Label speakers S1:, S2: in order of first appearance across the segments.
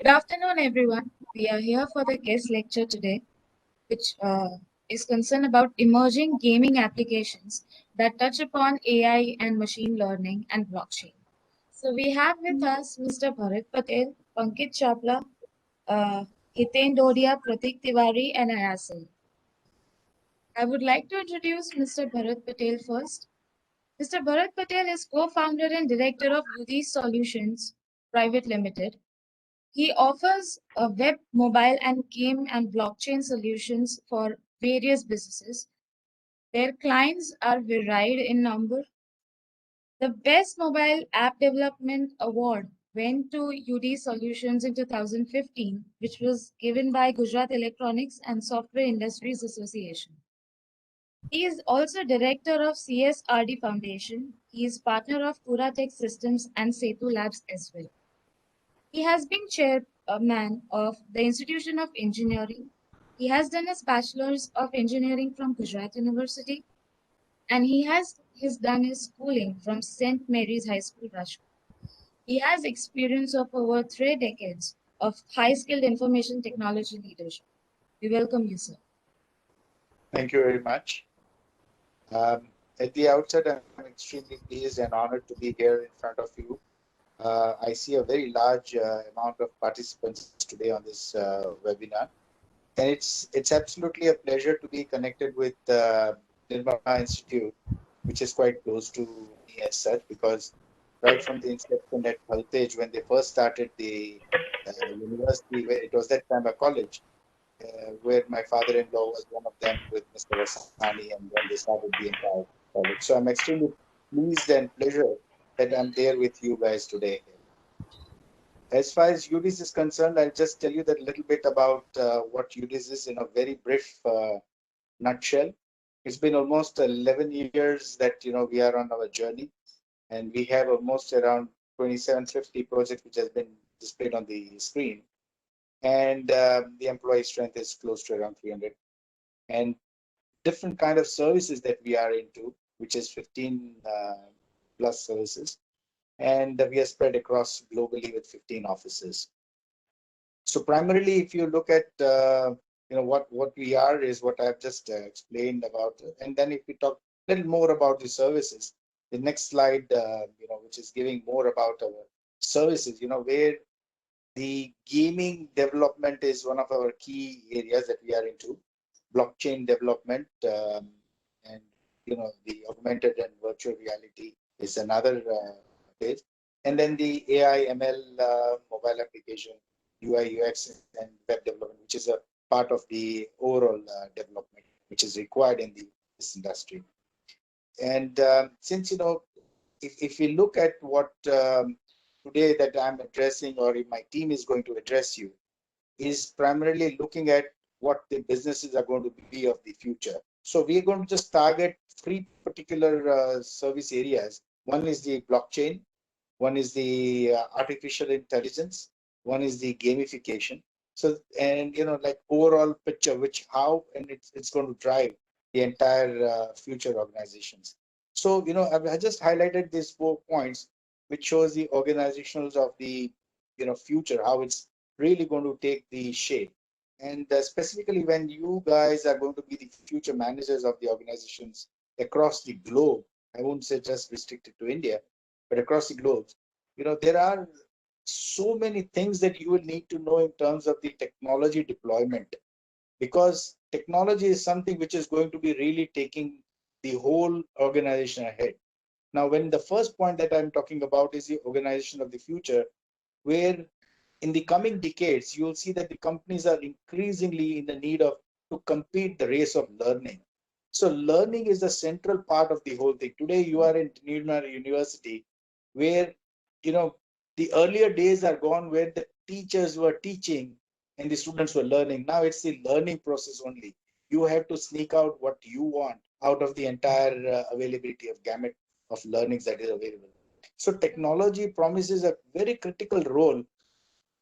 S1: afternoon, everyone. We are here for the guest lecture today, which is concerned about emerging gaming applications that touch upon AI and machine learning and blockchain. So we have with us Mr. Bharat Patel, Pankit Chapla, Hiten Dodiya, Prateek Tiwari, and Ayasil. I would like to introduce Mr. Bharat Patel first. Mr. Bharat Patel is co-founder and director of Yudiz Solutions Private Limited. He offers a web, mobile, and game and blockchain solutions for various businesses. Their clients are varied in number. The Best Mobile App Development Award went to UD Solutions in 2015, which was given by Gujarat Electronics and Software Industries Association. He is also director of CSRD Foundation. He is partner of Pura Tech Systems and Setu Labs as well. He has been chairman of the Institution of Engineering. He has done his Bachelor's of Engineering from Gujarat University, and he's done his schooling from St. Mary's High School, Rajkot. He has experience of over 3 decades of high-skilled information technology leadership. We welcome you, sir.
S2: Thank you very much. At the outset, I'm extremely pleased and honored to be here in front of you. I see a very large amount of participants today on this webinar, and it's absolutely a pleasure to be connected with Nirma Institute, which is quite close to me as such, because right from the inception at Heritage, when they first started the university, where it was that time a college, where my father-in-law was one of them with Mr. Vasani, and then they started the entire college. So I'm extremely pleased and pleasure that I'm there with you guys today. As far as UDIS is concerned, I'll just tell you that little bit about what UDIS is in a very brief nutshell. It's been almost 11 years that we are on our journey, and we have almost around 2750 projects which has been displayed on the screen, and the employee strength is close to around 300, and different kind of services that we are into, which is 15 plus services, and we are spread across globally with 15 offices. So primarily, if you look at what we are is what I've just explained about, and then if we talk a little more about the services, the next slide, which is giving more about our services, where the gaming development is one of our key areas that we are into, blockchain development, and the augmented and virtual reality is another page, and then the AI, ML, mobile application, UI, UX, and web development, which is a part of the overall development, which is required in this industry. And since if we look at what today that I'm addressing, or if my team is going to address you, is primarily looking at what the businesses are going to be of the future. So we're going to just target three particular service areas. One is the blockchain, one is the artificial intelligence, one is the gamification. So, and like overall picture, how and it's going to drive the entire future organizations. So I just highlighted these 4 points, which shows the organizations of the future, how it's really going to take the shape. And specifically when you guys are going to be the future managers of the organizations across the globe, I won't say just restricted to India, but across the globe, there are so many things that you will need to know in terms of the technology deployment, because technology is something which is going to be really taking the whole organization ahead. Now, when the first point that I'm talking about is the organization of the future, where in the coming decades, you'll see that the companies are increasingly in the need of to compete the race of learning. So learning is the central part of the whole thing. Today, you are in Nirma University, where, the earlier days are gone where the teachers were teaching and the students were learning. Now it's the learning process only. You have to sneak out what you want out of the entire availability of gamut of learnings that is available. So technology promises a very critical role.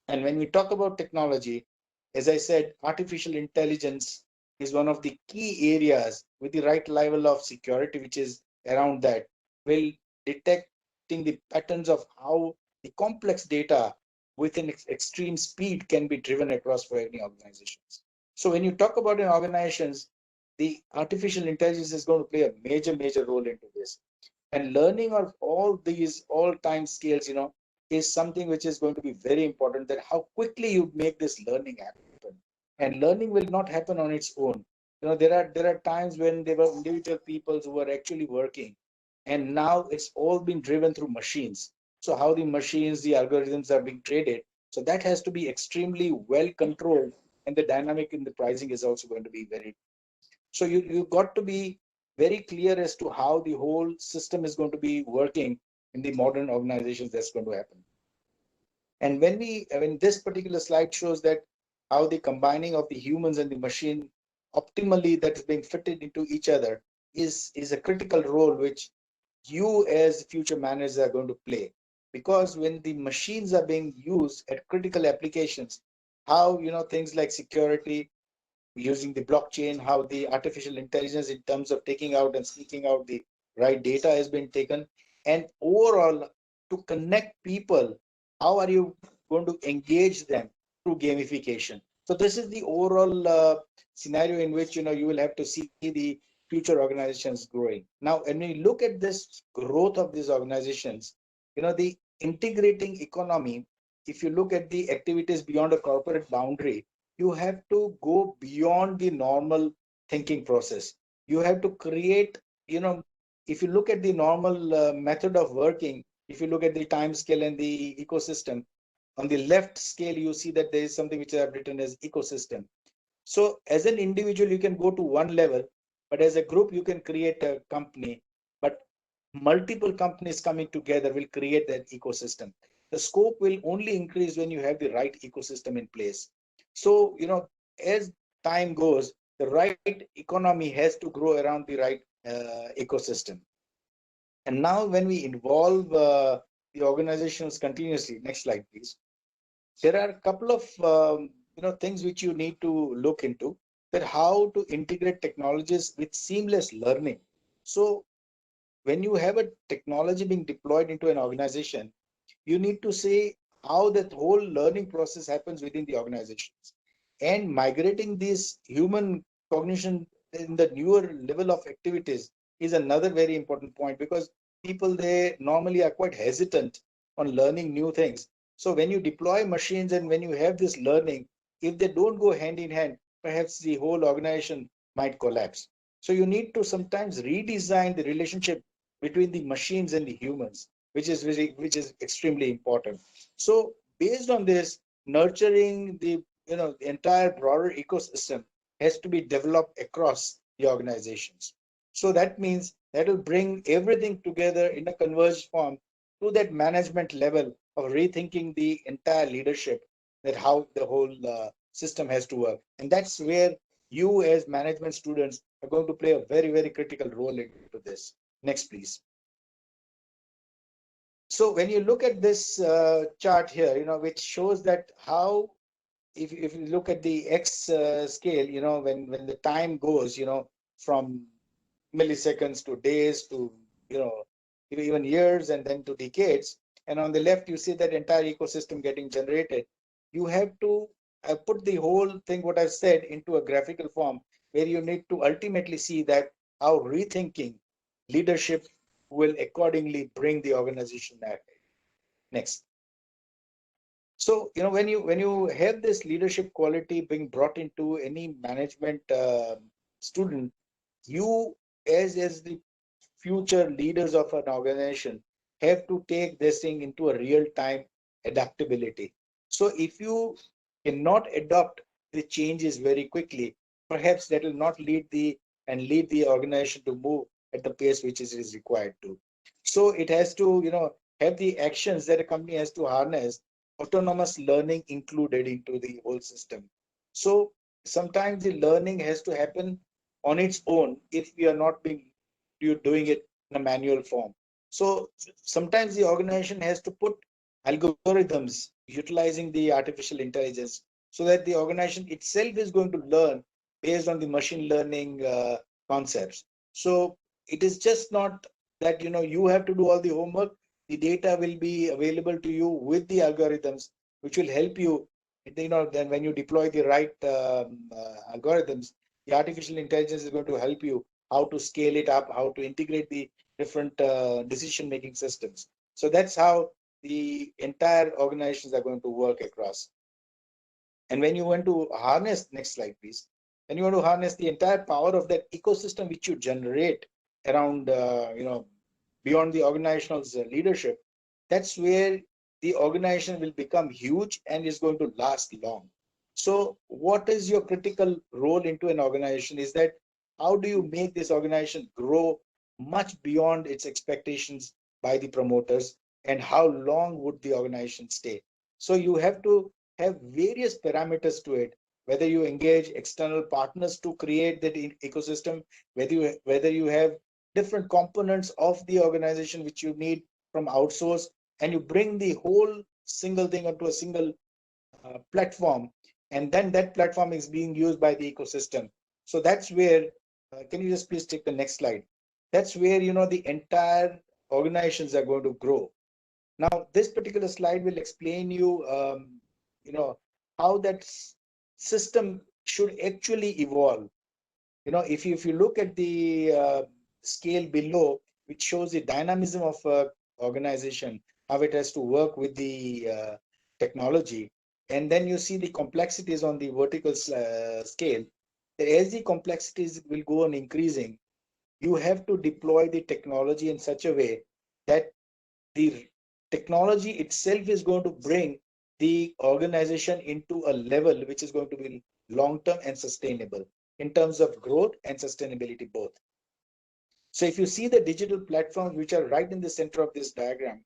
S2: And when we talk about technology, as I said, artificial intelligence is one of the key areas with the right level of security, which is around that, will detecting the patterns of how the complex data with an extreme speed can be driven across for any organizations. So when you talk about an organizations, the artificial intelligence is going to play a major role into this. And learning of all these all time scales, is something which is going to be very important, that how quickly you make this learning happen. And learning will not happen on its own. There are times when there were individual people who were actually working, and now it's all been driven through machines. So how the machines, the algorithms are being traded, so that has to be extremely well controlled, and the dynamic in the pricing is also going to be very. So you got to be very clear as to how the whole system is going to be working in the modern organizations. That's going to happen. And when this particular slide shows that how the combining of the humans and the machine optimally that is being fitted into each other is a critical role which you as future managers are going to play. Because when the machines are being used at critical applications, how things like security, using the blockchain, how the artificial intelligence in terms of taking out and seeking out the right data has been taken, and overall to connect people, how are you going to engage them through gamification? So this is the overall scenario in which you will have to see the future organizations growing. Now, when we look at this growth of these organizations, the integrating economy, if you look at the activities beyond a corporate boundary, you have to go beyond the normal thinking process. You have to create, if you look at the normal method of working, if you look at the time scale and the ecosystem, on the left scale, you see that there is something which I have written as ecosystem. So as an individual, you can go to one level, but as a group, you can create a company. But multiple companies coming together will create that ecosystem. The scope will only increase when you have the right ecosystem in place. So, as time goes, the right economy has to grow around the right ecosystem. And now when we involve the organizations continuously, next slide, please. There are a couple of things which you need to look into, that how to integrate technologies with seamless learning. So when you have a technology being deployed into an organization, you need to say how that whole learning process happens within the organizations, and migrating this human cognition in the newer level of activities is another very important point, because people, they normally are quite hesitant on learning new things. So when you deploy machines and when you have this learning, if they don't go hand in hand, perhaps the whole organization might collapse. So you need to sometimes redesign the relationship between the machines and the humans, which is extremely important. So based on this, nurturing the entire broader ecosystem has to be developed across the organizations. So that means that will bring everything together in a converged form to that management level of rethinking the entire leadership, that how the whole system has to work. And that's where you as management students are going to play a very critical role into this. Next, please. So when you look at this chart here, which shows that how, if you look at the X scale, when the time goes, from milliseconds to days to, even years, and then to decades. And on the left, you see that entire ecosystem getting generated. You have to put the whole thing, what I've said, into a graphical form, where you need to ultimately see that how rethinking leadership will accordingly bring the organization ahead. Next. So, when you have this leadership quality being brought into any management student, you as the future leaders of an organization have to take this thing into a real time adaptability. So if you cannot adopt the changes very quickly, perhaps that will not lead the organization to move at the pace which is required to. So it has to have the actions that a company has to harness, autonomous learning included into the whole system. So sometimes the learning has to happen on its own if we are not being you're doing it in a manual form. So sometimes the organization has to put algorithms utilizing the artificial intelligence, so that the organization itself is going to learn based on the machine learning concepts. So it is just not that you have to do all the homework. The data will be available to you with the algorithms, which will help you. Then when you deploy the right algorithms, the artificial intelligence is going to help you how to scale it up, how to integrate the different decision-making systems. So that's how the entire organizations are going to work across. And when you want to harness, next slide, please. When you want to harness the entire power of that ecosystem which you generate around, beyond the organization's leadership, that's where the organization will become huge and is going to last long. So what is your critical role into an organization is that how do you make this organization grow much beyond its expectations by the promoters, and how long would the organization stay? So you have to have various parameters to it, whether you engage external partners to create that ecosystem, whether you have different components of the organization which you need from outsource, and you bring the whole single thing onto a single platform, and then that platform is being used by the ecosystem. So that's where, can you just please take the next slide? That's where, the entire organizations are going to grow. Now, this particular slide will explain you, how that system should actually evolve. If you look at the scale below, which shows the dynamism of organization, how it has to work with the technology, and then you see the complexities on the vertical scale. As the complexities will go on increasing, you have to deploy the technology in such a way that the technology itself is going to bring the organization into a level which is going to be long-term and sustainable in terms of growth and sustainability both. So if you see the digital platforms which are right in the center of this diagram,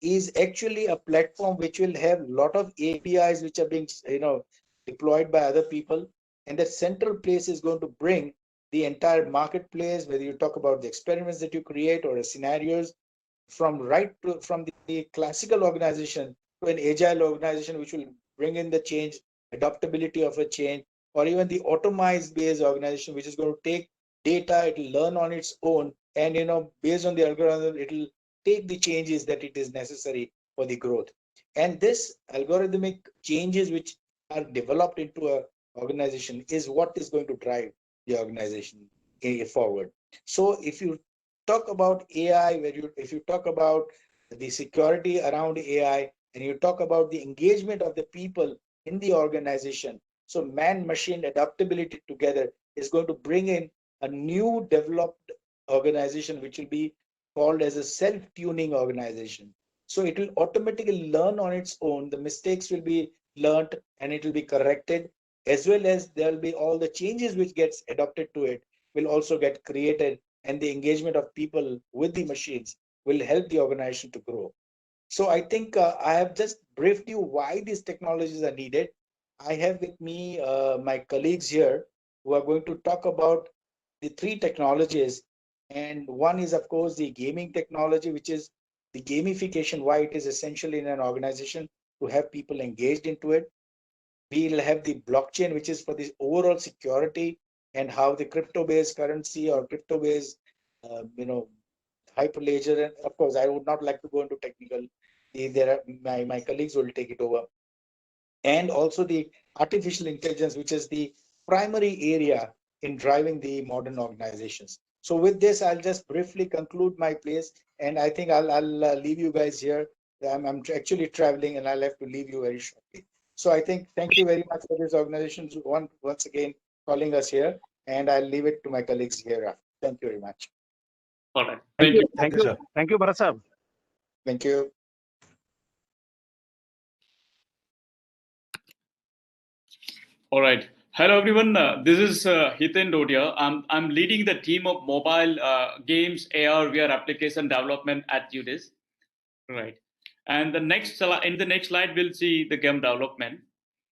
S2: is actually a platform which will have a lot of APIs which are being deployed by other people, and that central place is going to bring the entire marketplace, whether you talk about the experiments that you create or the scenarios, from the classical organization to an agile organization which will bring in the change, adaptability of a change, or even the automized based organization which is going to take data, it will learn on its own, and based on the algorithm it will take the changes that it is necessary for the growth. And this algorithmic changes which are developed into a organization is what is going to drive the organization forward. So if you talk about AI, if you talk about the security around AI, and you talk about the engagement of the people in the organization, so man-machine adaptability together is going to bring in a new developed organization which will be called as a self-tuning organization. So it will automatically learn on its own. The mistakes will be learned and it will be corrected, as well as there will be all the changes which gets adopted to it will also get created, and the engagement of people with the machines will help the organization to grow. So I think I have just briefed you why these technologies are needed. I have with me my colleagues here who are going to talk about the three technologies. And one is, of course, the gaming technology, which is the gamification, why it is essential in an organization to have people engaged into it. We'll have the blockchain, which is for the overall security and how the crypto-based currency or crypto-based, hyperledger. And of course, I would not like to go into technical. There are my colleagues will take it over. And also the artificial intelligence, which is the primary area in driving the modern organizations. So with this, I'll just briefly conclude my place, and I think I'll leave you guys here. I'm actually traveling, and I'll have to leave you very shortly. So I think thank you very much for this organization once again calling us here, and I'll leave it to my colleagues here. Thank you very much.
S3: All right.
S4: Thank
S3: Thank you.
S4: you. Thank you. Thank you, Bharat sir.
S2: Thank you.
S3: All right. Hello, everyone. This is Hiten Dodiya. I'm leading the team of mobile games, AR, VR application development at Yudiz. Right. And in the next slide, we'll see the game development.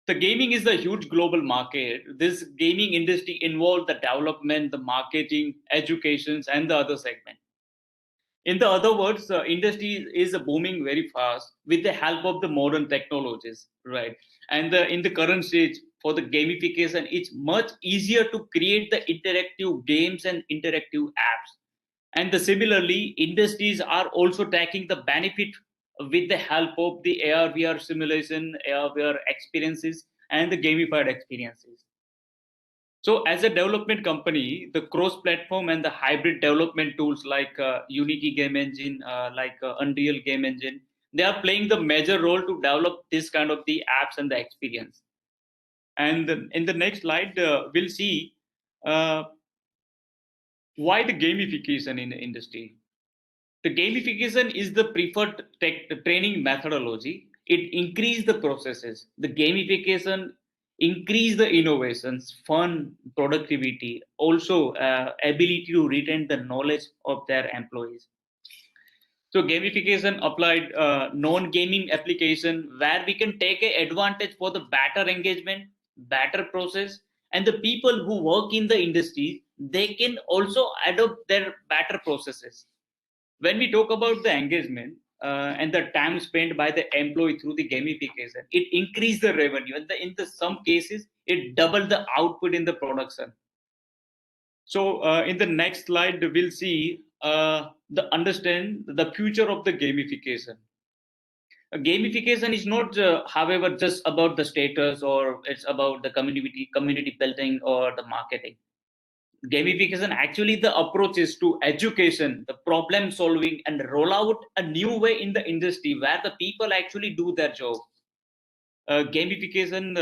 S3: The gaming is a huge global market. This gaming industry involves the development, the marketing, educations, and the other segment. In the other words, the industry is booming very fast with the help of the modern technologies, right? And in the current stage for the gamification, it's much easier to create the interactive games and interactive apps. And similarly, industries are also taking the benefit with the help of the AR VR simulation, AR VR experiences, and the gamified experiences. So as a development company, the cross-platform and the hybrid development tools like Unity game engine, Unreal game engine, they are playing the major role to develop this kind of the apps and the experience. And in the next slide, we'll see uh, why the gamification in the industry. The gamification is the preferred training methodology. It increases the processes. The gamification increase the innovations, fun, productivity, also ability to retain the knowledge of their employees. So gamification applied non-gaming application where we can take a advantage for the better engagement, better process, and the people who work in the industry, they can also adopt their better processes. When we talk about the engagement and the time spent by the employee through the gamification, it increased the revenue, and in the some cases it doubled the output in the production. So in the next slide we'll see the understand the future of the gamification. Gamification is not however just about the status, or it's about the community building or the marketing. Gamification actually the approach is to education, the problem solving, and roll out a new way in the industry where the people actually do their job. Gamification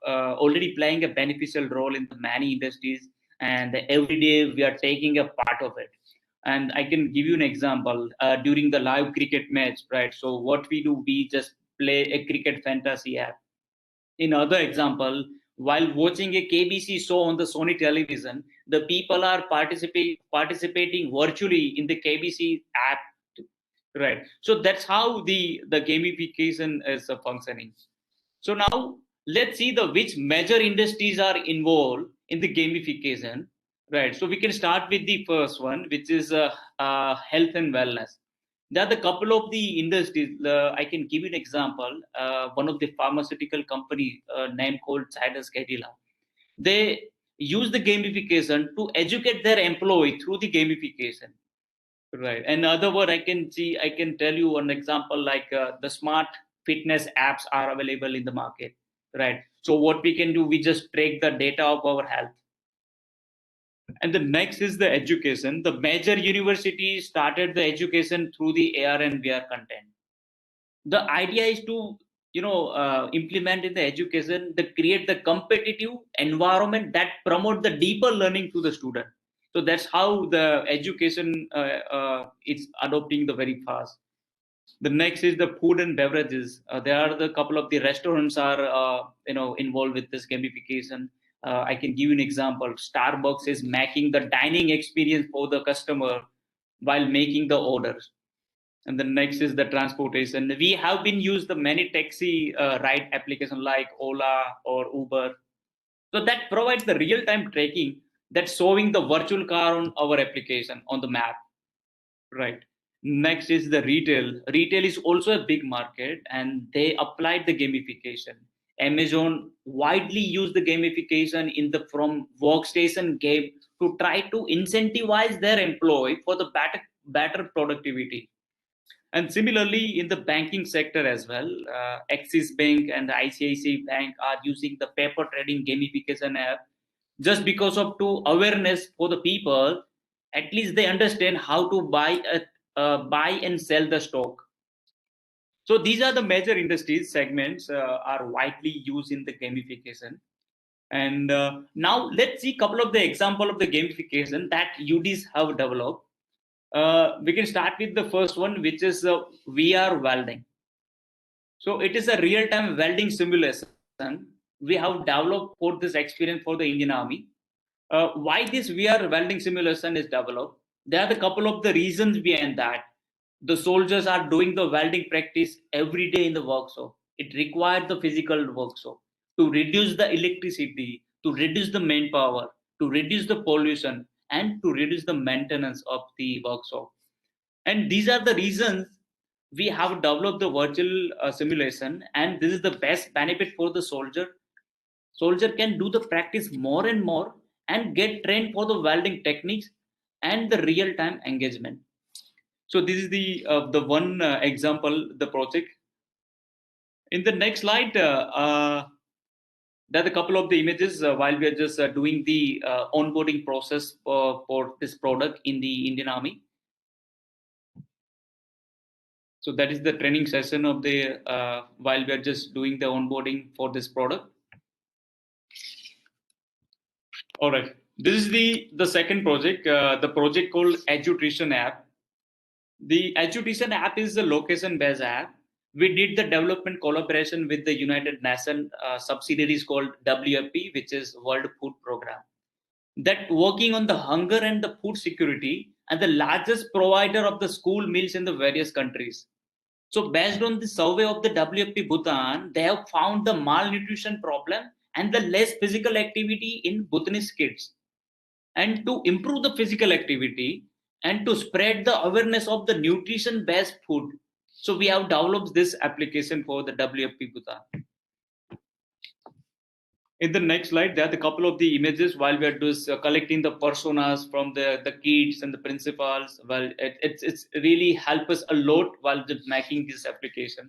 S3: already playing a beneficial role in the many industries, and every day we are taking a part of it. And I can give you an example during the live cricket match, right? So what we do, we just play a cricket fantasy app. In other example, while watching a KBC show on the Sony television, the people are participating virtually in the KBC app, right? So that's how the gamification is functioning. So now let's see the which major industries are involved in the gamification, right? So we can start with the first one, which is health and wellness. There are the couple of the industries. I can give you an example. One of the pharmaceutical company name called Zydus Cadila. They use the gamification to educate their employee through the gamification. Right. And other word, I can tell you one example like the smart fitness apps are available in the market. Right. So what we can do, we just track the data of our health. And the next is the education. The major universities started the education through the AR and VR content. The idea is to implement in the education, that create the competitive environment that promote the deeper learning to the student. So that's how the education is adopting the very fast. The next is the food and beverages. There are the couple of the restaurants are involved with this gamification. I can give you an example. Starbucks is making the dining experience for the customer while making the orders. And the next is the transportation. We have been used the many taxi ride application like Ola or Uber. So that provides the real-time tracking that's showing the virtual car on our application on the map. Right. Next is the retail. Retail is also a big market, and they applied the gamification. Amazon widely used the gamification in the from workstation game to try to incentivize their employee for the better productivity. And similarly, in the banking sector as well, Axis Bank and the ICICI Bank are using the paper trading gamification app just because of to awareness for the people. At least they understand how to buy and sell the stock. So these are the major industries segments are widely used in the gamification. And now let's see a couple of the example of the gamification that UDs have developed. We can start with the first one, which is VR welding. So it is a real-time welding simulation we have developed for this experience for the Indian Army. Why this VR welding simulation is developed? There are a couple of the reasons behind that. The soldiers are doing the welding practice every day in the workshop. It required the physical workshop to reduce the electricity, to reduce the manpower, to reduce the pollution, and to reduce the maintenance of the workshop. And these are the reasons we have developed the virtual simulation, and this is the best benefit for the soldier can do the practice more and more and get trained for the welding techniques and the real time engagement. So this is the one example, the project. In the next slide, there are a couple of the images while we are just doing the onboarding process for this product in the Indian Army. So that is the training session of the while we are just doing the onboarding for this product. All right, this is the second project, the project called Education App. The Education App is a location-based app. We did the development collaboration with the United Nations subsidiaries called WFP, which is World Food Program, that working on the hunger and the food security and the largest provider of the school meals in the various countries. So based on the survey of the WFP Bhutan, they have found the malnutrition problem and the less physical activity in Bhutanese kids. And to improve the physical activity and to spread the awareness of the nutrition based food, so we have developed this application for the WFP Bhutan. In the next slide, there are a couple of the images while we are just collecting the personas from the kids and the principals. Well, it's really help us a lot while just making this application.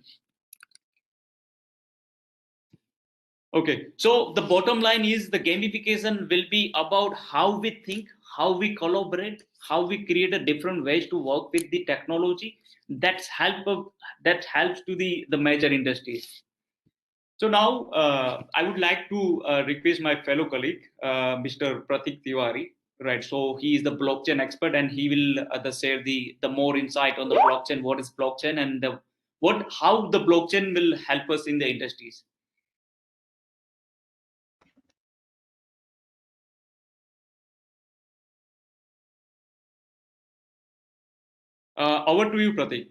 S3: Okay, so the bottom line is the gamification will be about how we think, how we collaborate, how we create a different ways to work with the technology that helps to the major industries. So now I would like to request my fellow colleague, Mr. Prateek Tiwari. Right, so he is the blockchain expert, and he will share the more insight on the blockchain, what is blockchain, and how the blockchain will help us in the industries. Over to you, Prateek.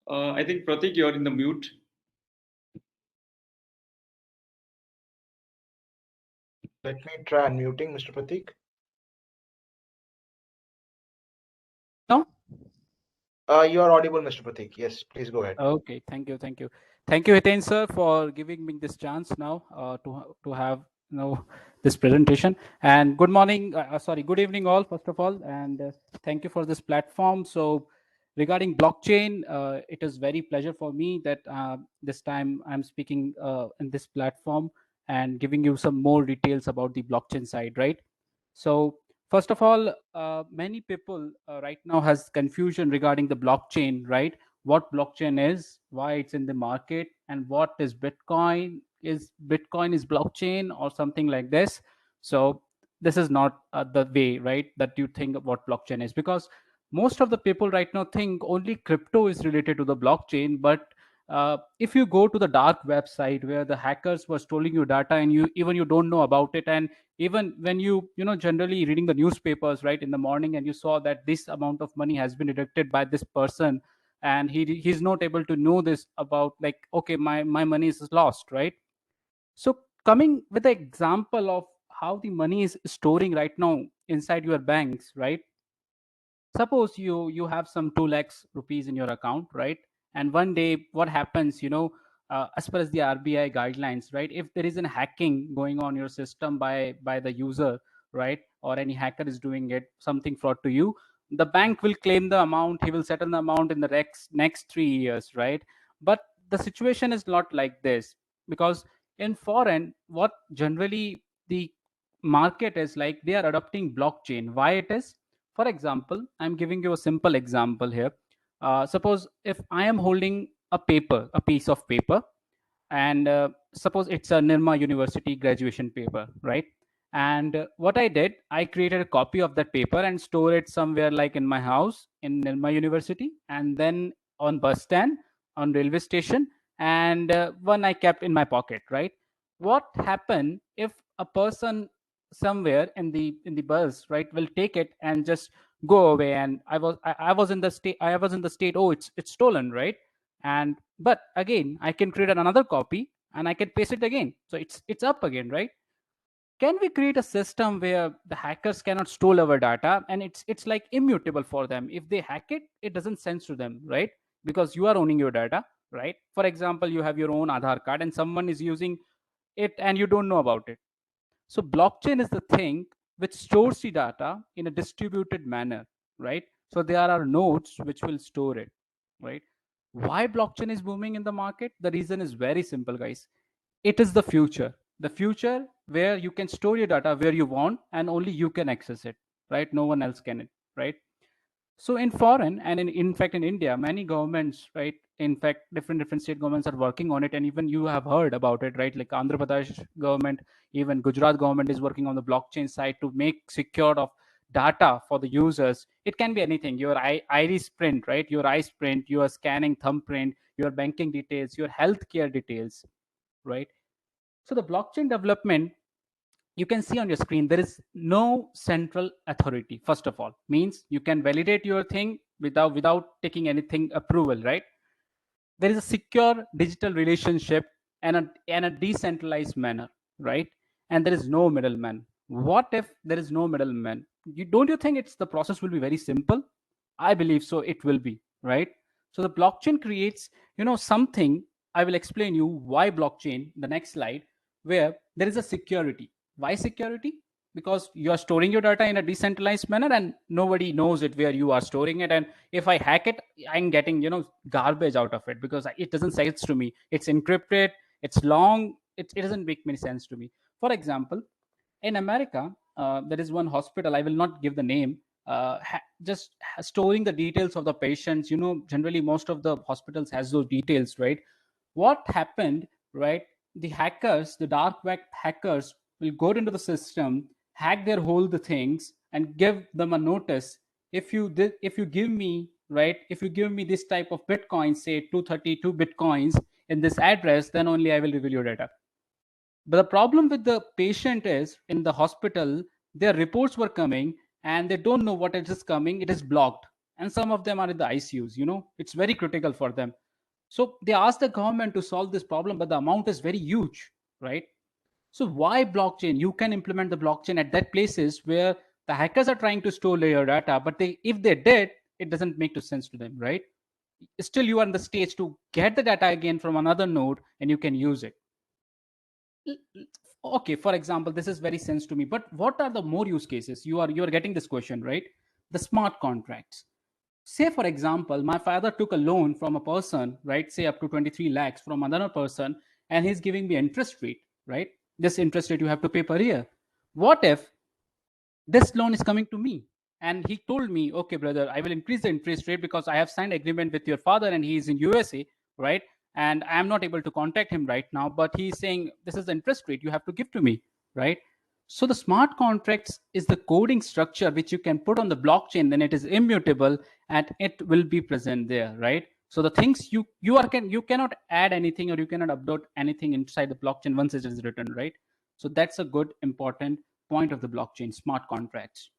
S3: I think Prateek, you're in the mute.
S4: Let me try unmuting Mr. Prateek.
S5: No?
S4: You are audible, Mr. Prateek. Yes, please go ahead.
S5: Okay, thank you, thank you. Thank you, Hiten sir, for giving me this chance now to have this presentation. And good morning, sorry, good evening all, first of all, and thank you for this platform. So regarding blockchain, it is very pleasure for me that this time I'm speaking in this platform and giving you some more details about the blockchain side, right? So first of all, many people right now has confusion regarding the blockchain, right? What blockchain is, why it's in the market, and what is Bitcoin? Is Bitcoin is blockchain or something like this? So this is not the way, right, that you think of what blockchain is, because most of the people right now think only crypto is related to the blockchain. But if you go to the dark website where the hackers were stealing your data and you don't know about it, and even when generally reading the newspapers right in the morning, and you saw that this amount of money has been deducted by this person, and he's not able to know this about, like, okay, my money is lost, right? So coming with the example of how the money is storing right now inside your banks, right? Suppose you have some 2 lakhs rupees in your account, right? And one day what happens, as per as the RBI guidelines, right, if there is an hacking going on your system by the user, right, or any hacker is doing it something fraud to you, the bank will claim the amount, he will settle the amount in the next 3 years, right? But the situation is not like this, because in foreign, what generally the market is like, they are adopting blockchain. Why it is? For example, I'm giving you a simple example here. Suppose if I am holding a piece of paper, and suppose it's a Nirma University graduation paper, right? And what I did, I created a copy of that paper and store it somewhere like in my house in Nirma University, and then on bus stand, on railway station, and one I kept in my pocket, right? What happened if a person somewhere in the bus, right, will take it and just go away, and I was in the state, oh, it's stolen, right? And but again, I can create another copy and I can paste it again, so it's up again, right? Can we create a system where the hackers cannot steal our data, and it's like immutable for them? If they hack it, it doesn't sense to them, right? Because you are owning your data. right? For example, you have your own Aadhaar card and someone is using it and you don't know about it. So blockchain is the thing which stores the data in a distributed manner, right? So there are nodes which will store it, right? Why blockchain is booming in the market? The reason is very simple, guys. It is the future. The future where you can store your data where you want and only you can access it, right? No one else can it, right? So in foreign and in fact in India, many governments, right? In fact, different state governments are working on it, and even you have heard about it, right? Like Andhra Pradesh government, even Gujarat government is working on the blockchain side to make secure of data for the users. It can be anything. Your iris print, right? Your eyes print, your scanning thumbprint, your banking details, your healthcare details, right? So the blockchain development, you can see on your screen, there is no central authority. First of all, means you can validate your thing without taking anything approval, right? There is a secure digital relationship and a decentralized manner, right? And there is no middleman. What if there is no middleman? Don't you think it's the process will be very simple? I believe so. It will be, right? So the blockchain creates, something. I will explain you why blockchain. The next slide, where there is a security. Why security? Because you are storing your data in a decentralized manner and nobody knows it where you are storing it. And if I hack it, I'm getting garbage out of it because it doesn't sense to me. It's encrypted, it's long, it doesn't make any sense to me. For example, in America, there is one hospital, I will not give the name, just storing the details of the patients. Generally most of the hospitals has those details, right? What happened, right? The hackers, the dark web hackers will go into the system, hack their whole the things and give them a notice. If you give me, right, if you give me this type of bitcoin, say 232 bitcoins in this address, then only I will reveal your data. But the problem with the patient is in the hospital, their reports were coming and they don't know what is coming. It is blocked. And some of them are in the ICUs, it's very critical for them. So they asked the government to solve this problem, but the amount is very huge, right? So why blockchain? You can implement the blockchain at that places where the hackers are trying to store your data, but if they did, it doesn't make sense to them, right? Still, you are in the stage to get the data again from another node and you can use it. Okay, for example, this is very sense to me, but what are the more use cases? You are getting this question, right? The smart contracts. Say for example, my father took a loan from a person, right? Say up to 23 lakhs from another person, and he's giving me interest rate, right? This interest rate you have to pay per year. What if this loan is coming to me and he told me, okay brother, I will increase the interest rate because I have signed agreement with your father and he is in USA, right? And I am not able to contact him right now, but he's saying this is the interest rate you have to give to me, right? So the smart contracts is the coding structure which you can put on the blockchain, then it is immutable and it will be present there, right? So the things you cannot add anything or you cannot upload anything inside the blockchain once it is written, right? So that's a good important point of the blockchain, smart contracts,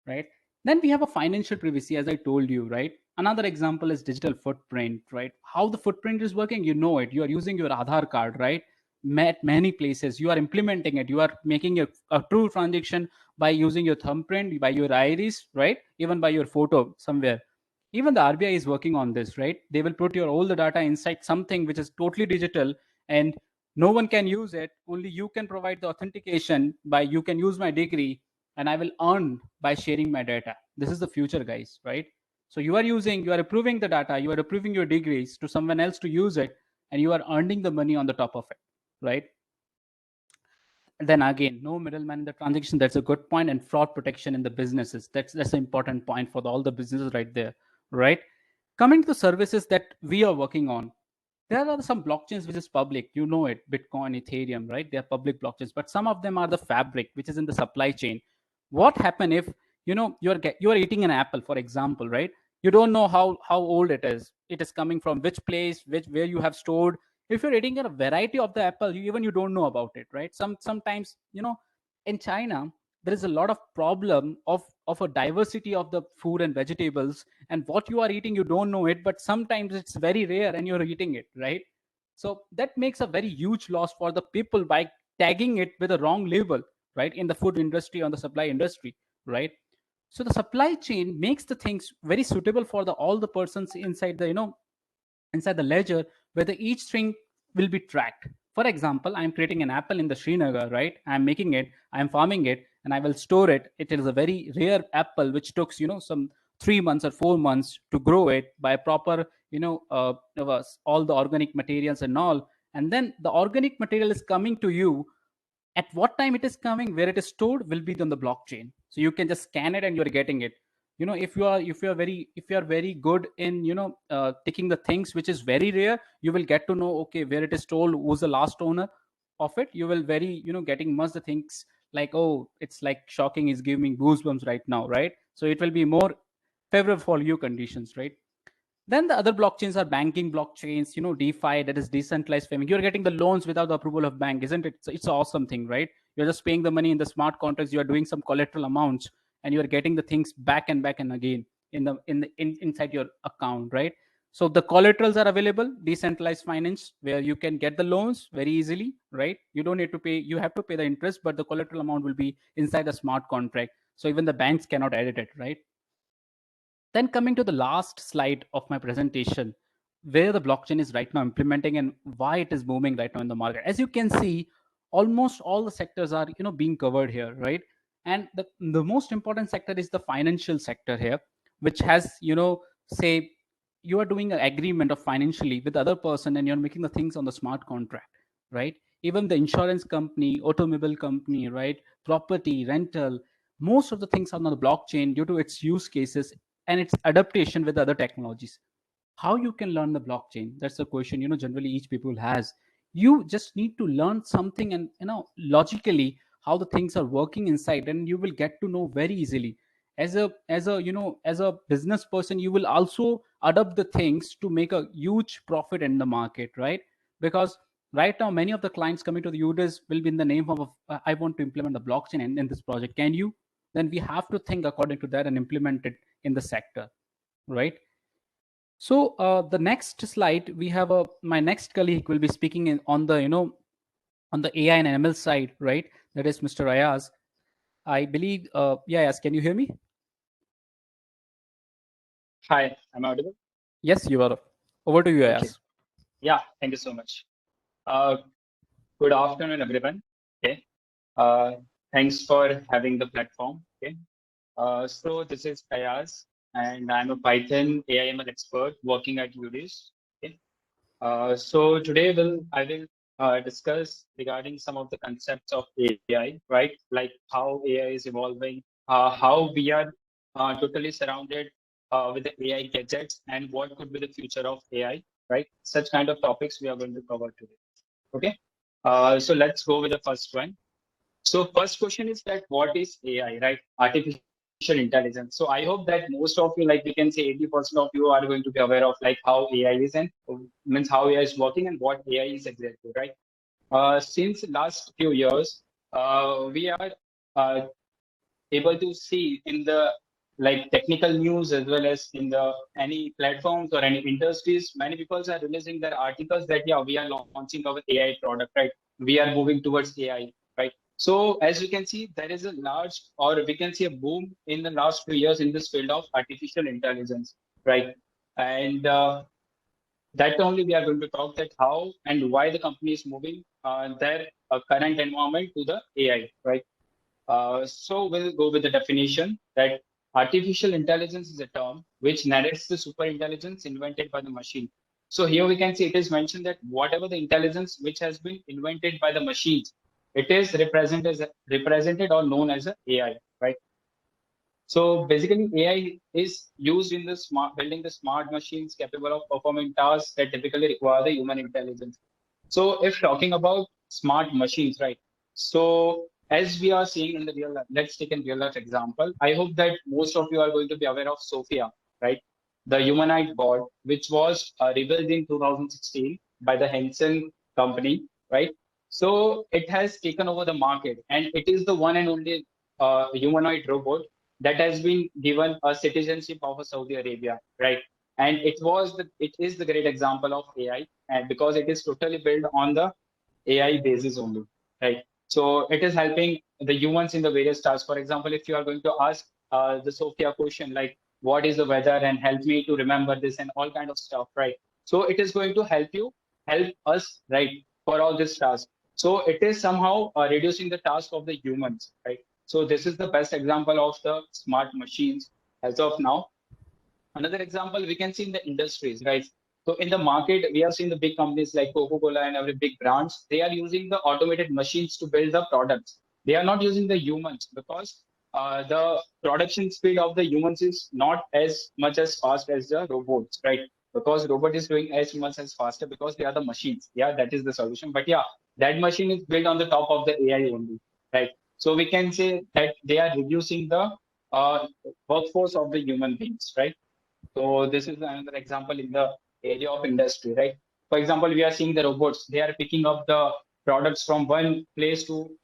S5: right? Then we have a financial privacy, as I told you, right? Another example is digital footprint, right? How the footprint is working, it. You are using your Aadhaar card, right? At many places, you are implementing it. You are making a true transaction by using your thumbprint, by your iris, right? Even by your photo somewhere. Even the RBI is working on this, right? They will put your all the data inside something which is totally digital and no one can use it. Only you can provide the authentication by you can use my degree and I will earn by sharing my data. This is the future, guys, right? So you are approving the data, you are approving your degrees to someone else to use it, and you are earning the money on the top of it, right? Then again, no middleman in the transaction. That's a good point. And fraud protection in the businesses. That's an important point for all the businesses right there, right? Coming to the services that we are working on, there are some blockchains which is public, it, Bitcoin, Ethereum, right? They're public blockchains, but some of them are the fabric which is in the supply chain. What happen if you're eating an apple, for example, right? You don't know how old it is coming from which place, where you have stored. If you're eating a variety of the apple, you don't know about it, right? Sometimes in China there is a lot of problem of a diversity of the food and vegetables, and what you are eating you don't know it, but sometimes it's very rare and you're eating it, right? So that makes a very huge loss for the people by tagging it with a wrong label, right? In the food industry, on the supply industry, right? So the supply chain makes the things very suitable for the all the persons inside the inside the ledger where each string will be tracked. For example, I'm creating an apple in the Srinagar, right? I'm making it, I'm farming it, and I will store it. It is a very rare apple which took, some 3 months or 4 months to grow it by proper, all the organic materials and all. And then the organic material is coming to you. At what time it is coming, where it is stored will be on the blockchain, so you can just scan it and you're getting it. If you are very good in taking the things which is very rare, you will get to know, okay, where it is stored, who's the last owner of it. You will very getting much the things like, oh, it's like shocking, is giving goosebumps right now, right? So it will be more favorable for you conditions, right? Then the other blockchains are banking blockchains, DeFi, that is decentralized payment. You're getting the loans without the approval of bank, isn't it? It's an awesome thing, right? You're just paying the money in the smart contracts. You are doing some collateral amounts, and you are getting the things back and again inside your account, right? So the collaterals are available, decentralized finance, where you can get the loans very easily, right? You don't need to pay. You have to pay the interest, but the collateral amount will be inside the smart contract. So even the banks cannot edit it, right? Then coming to the last slide of my presentation, where the blockchain is right now implementing and why it is booming right now in the market. As you can see, almost all the sectors are being covered here, right? And the most important sector is the financial sector here, which has say you are doing an agreement of financially with other person and you're making the things on the smart contract, right? Even the insurance company, automobile company, right? Property rental, most of the things are on the blockchain due to its use cases and its adaptation with other technologies. How you can learn the blockchain? That's the question generally each people has. You just need to learn something and logically how the things are working inside, and you will get to know very easily. As a business person, you will also adapt the things to make a huge profit in the market, right? Because right now many of the clients coming to the Udis will be in the name of I want to implement the blockchain in this project, can you? Then we have to think according to that and implement it in the sector, right? So the next slide, we have my next colleague will be speaking on the on the AI and ML side, right? That is Mr. Ayaz. I believe, yeah, yes. Can you hear me?
S6: Hi, am I audible?
S5: Yes, you are. Over to you,
S6: Okay.
S5: Ayaz.
S6: Yeah, thank you so much. Good afternoon, everyone. Okay. Uh, Thanks for having the platform. Okay. So this is Ayaz, and I'm a Python AI/ML expert working at Yudiz. Okay. So today I will discuss regarding some of the concepts of AI, right? Like how AI is evolving, how we are totally surrounded with the AI gadgets, and what could be the future of AI, right? Such kind of topics we are going to cover today. Okay. So let's go with the first one. So first question is that what is AI, right? Artificial intelligence. So I hope that most of you, like we can say 80% of you are going to be aware of like how AI is and means how AI is working and what AI is exactly, right? Since last few years, we are uh, able to see in the like technical news as well as in the any platforms or any industries, many people are releasing their articles that yeah, we are launching our AI product, right? We are moving towards AI, right? So as you can see, there is a large, or we can see a boom in the last few years in this field of artificial intelligence, right? And that only we are going to talk that how and why the company is moving their current environment to the AI, right? So we'll go with the definition that artificial intelligence is a term which narrates the super intelligence invented by the machine. So here we can see it is mentioned that whatever the intelligence which has been invented by the machines, it is represented or known as a AI, right? So basically, AI is used in the building the smart machines capable of performing tasks that typically require the human intelligence. So if talking about smart machines, right? So as we are seeing in the real life, let's take a real life example. I hope that most of you are going to be aware of Sophia, right? The humanoid bot, which was revealed in 2016 by the Henson company, right? So it has taken over the market, and it is the one and only humanoid robot that has been given a citizenship of a Saudi Arabia, right? And it is the great example of AI, and because it is totally built on the AI basis only, right? So it is helping the humans in the various tasks. For example, if you are going to ask the Sophia question like, what is the weather, and help me to remember this and all kind of stuff, right? So it is going to help us, right, for all this task. So it is somehow reducing the task of the humans, right? So this is the best example of the smart machines as of now. Another example we can see in the industries, right? So in the market, we have seen the big companies like Coca-Cola and every big brands, they are using the automated machines to build the products. They are not using the humans because the production speed of the humans is not as much as fast as the robots, right? Because robot is doing as much as faster because they are the machines. Yeah, that is the solution. But yeah, that machine is built on the top of the AI only, right? So we can say that they are reducing the uh, workforce of the human beings, right? So this is another example in the area of industry, right? For example, we are seeing the robots. They are picking up the products from one place to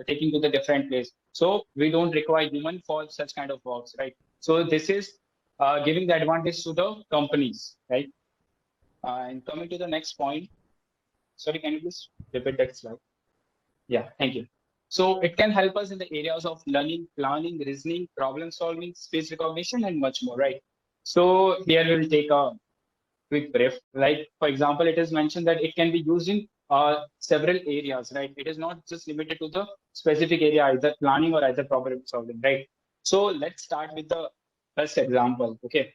S6: taking to the different place. So we don't require human for such kind of works, right? So this is giving the advantage to the companies, right? And coming to the next point. Sorry, can you please repeat that slide? Yeah, thank you. So it can help us in the areas of learning, planning, reasoning, problem solving, speech recognition, and much more, right? So here we'll take a quick brief. Like, for example, it is mentioned that it can be used in several areas, right? It is not just limited to the specific area, either planning or either problem solving, right? So let's start with the first example, okay?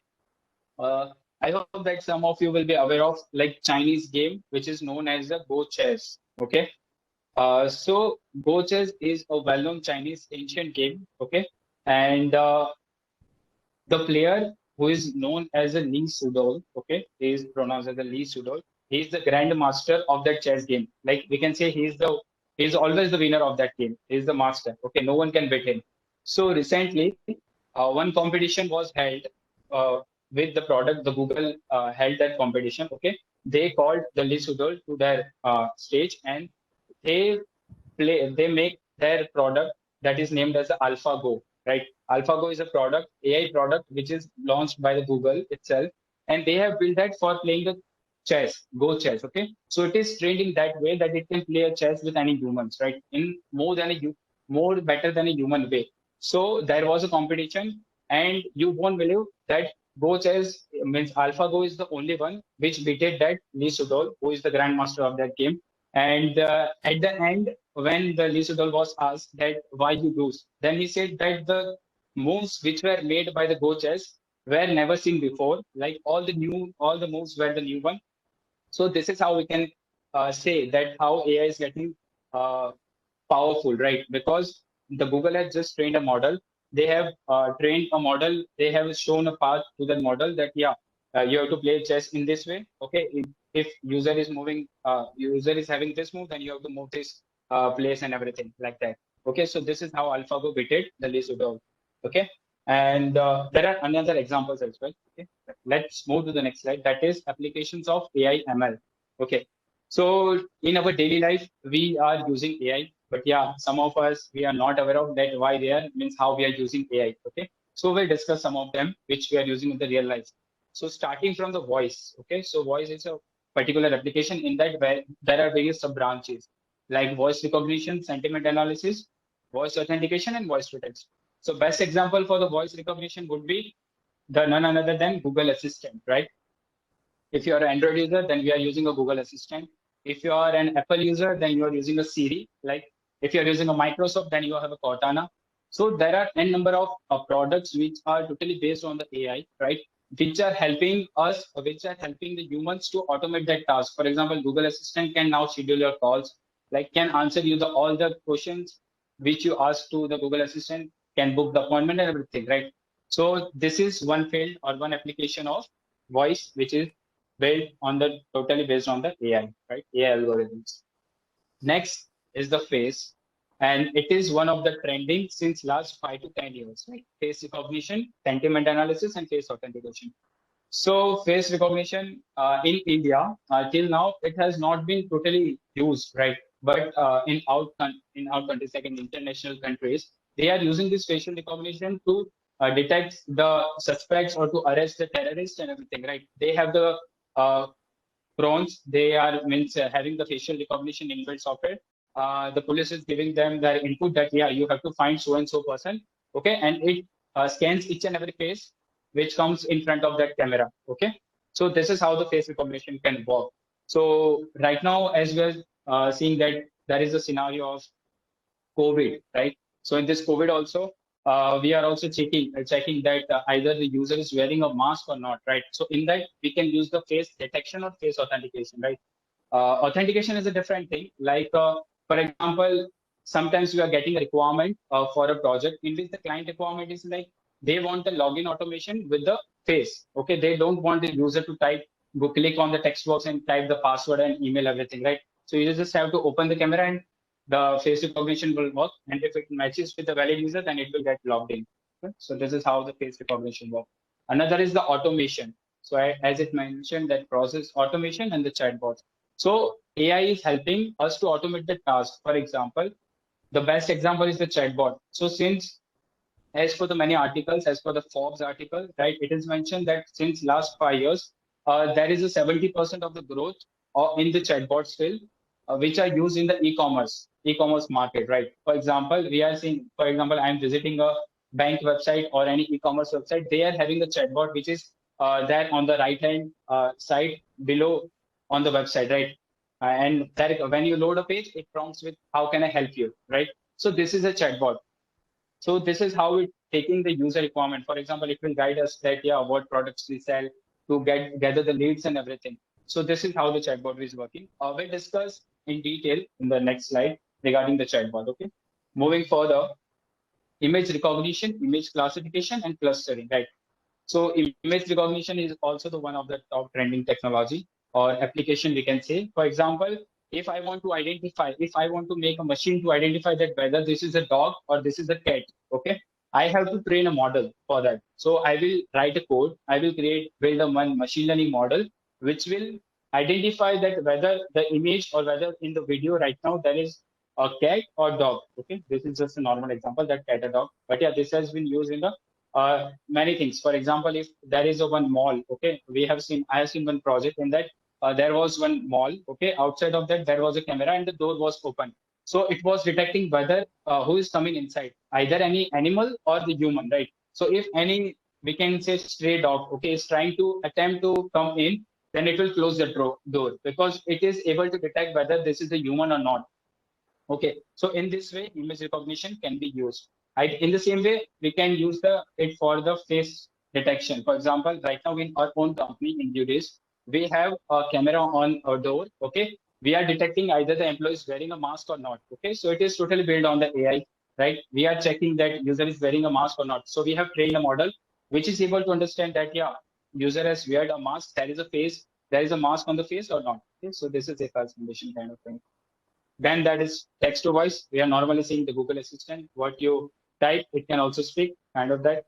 S6: I hope that some of you will be aware of like Chinese game, which is known as the Go chess, okay? So Go chess is a well-known Chinese ancient game, okay? And the player who is known as a Lee Sedol, okay, he is pronounced as a Lee Sedol. He is the grandmaster of that chess game. Like we can say, he's always the winner of that game. He is the master. Okay, no one can beat him. So recently, one competition was held uh, with the product. The Google held that competition. Okay, they called the Lee Sedol to their stage and they they make their product that is named as the AlphaGo, right? AlphaGo is a product, AI product, which is launched by the Google itself, and they have built that for playing the chess, Go chess. Okay, so it is trained in that way that it can play a chess with any humans, right? In more better than a human way. So there was a competition, and you won't believe that Go chess means AlphaGo is the only one which beated that Lee Sedol, who is the grandmaster of that game. And at the end, when the Lee Sedol was asked that why you lose, then he said that the moves which were made by the Go chess were never seen before. Like all the moves were the new one. So this is how we can say that how AI is getting uh, powerful, right? Because the Google has just trained a model. They have trained a model. They have shown a path to that model that yeah, you have to play chess in this way. Okay, if user is user is having this move, then you have to move this place and everything like that. Okay, so this is how AlphaGo beat the Lee Sedol. Okay, and there are another examples as well. Okay, let's move to the next slide. That is applications of AI ML. Okay, so in our daily life, we are using AI, but yeah, some of us, we are not aware of that why they are, means how we are using AI, okay? So we'll discuss some of them, which we are using in the real life. So starting from the voice, okay? So voice is a particular application in that where there are various sub branches like voice recognition, sentiment analysis, voice authentication, and voice to text. So best example for the voice recognition would be the none other than Google Assistant, right? If you are an Android user, then we are using a Google Assistant. If you are an Apple user, then you are using a Siri. Like if you are using a Microsoft, then you have a Cortana. So there are n number of products which are totally based on the AI, right? Which are helping us, which are helping the humans to automate that task. For example, Google Assistant can now schedule your calls, like can answer you all the questions which you ask to the Google Assistant, can book the appointment and everything, right? So this is one field or one application of voice, which is built on the totally based on the AI, right? AI algorithms. Next is the face, and it is one of the trending since last 5 to 10 years, right? Face recognition, sentiment analysis, and face authentication. So face recognition in India till now it has not been totally used, right? But in our countries, like in international countries, they are using this facial recognition to detect the suspects or to arrest the terrorists and everything, right? They have the uh, prawns. They are means having the facial recognition inbuilt software. The police is giving them their input that yeah, you have to find so and so person, okay, and it scans each and every face which comes in front of that camera, okay. So this is how the face recognition can work. So right now, as we're seeing that there is a scenario of COVID, right? So in this COVID also, we are also checking that either the user is wearing a mask or not, right? So in that, we can use the face detection or face authentication, right? Authentication is a different thing. Like, for example, sometimes we are getting a requirement for a project in which the client requirement is like they want the login automation with the face. Okay, they don't want the user to go click on the text box and type the password and email everything, right? So you just have to open the camera and the face recognition will work. And if it matches with the valid user, then it will get logged in. Okay? So this is how the face recognition works. Another is the automation. So as it mentioned, that process automation and the chatbot. So AI is helping us to automate the task. For example, the best example is the chatbot. So since, as per the many articles, as per the Forbes article, right, it is mentioned that since last 5 years, there is a 70% of the growth in the chatbots still, which are used in the e-commerce market, right? For example, we are seeing, for example, I am visiting a bank website or any e-commerce website. They are having a chatbot which is there on the right hand side below on the website, right? And that when you load a page, it prompts with how can I help you, right? So this is a chatbot. So this is how it taking the user requirement. For example, it will guide us that yeah, what products we sell to gather the leads and everything. So this is how the chatbot is working. We'll discuss in detail in the next slide regarding the chatbot. Okay. Moving further, image recognition, image classification, and clustering. Right. So image recognition is also the one of the top trending technology or application we can say. For example, if I want to identify, if I want to make a machine to identify that whether this is a dog or this is a cat, okay, I have to train a model for that. So I will write a code, I will build a one machine learning model, which will identify that whether the image or whether in the video right now there is a cat or dog. Okay, this is just a normal example that cat or dog. But yeah, this has been used in the many things. For example, if there is a one mall, okay, I have seen one project in that there was one mall, okay, outside of that there was a camera and the door was open. So it was detecting whether who is coming inside, either any animal or the human, right? So if any, we can say stray dog, okay, is trying to attempt to come in, then it will close the door because it is able to detect whether this is a human or not. Okay, so in this way, image recognition can be used. In the same way, we can use it for the face detection. For example, right now in our own company in Yudiz, we have a camera on a door. Okay, we are detecting either the employee is wearing a mask or not. Okay, so it is totally built on the AI, right? We are checking that user is wearing a mask or not. So we have trained a model which is able to understand that yeah, user has weared a mask. There is a mask on the face or not. Okay, so this is a false condition kind of thing. Then that is text to voice. We are normally seeing the Google Assistant. What you type, it can also speak, kind of that.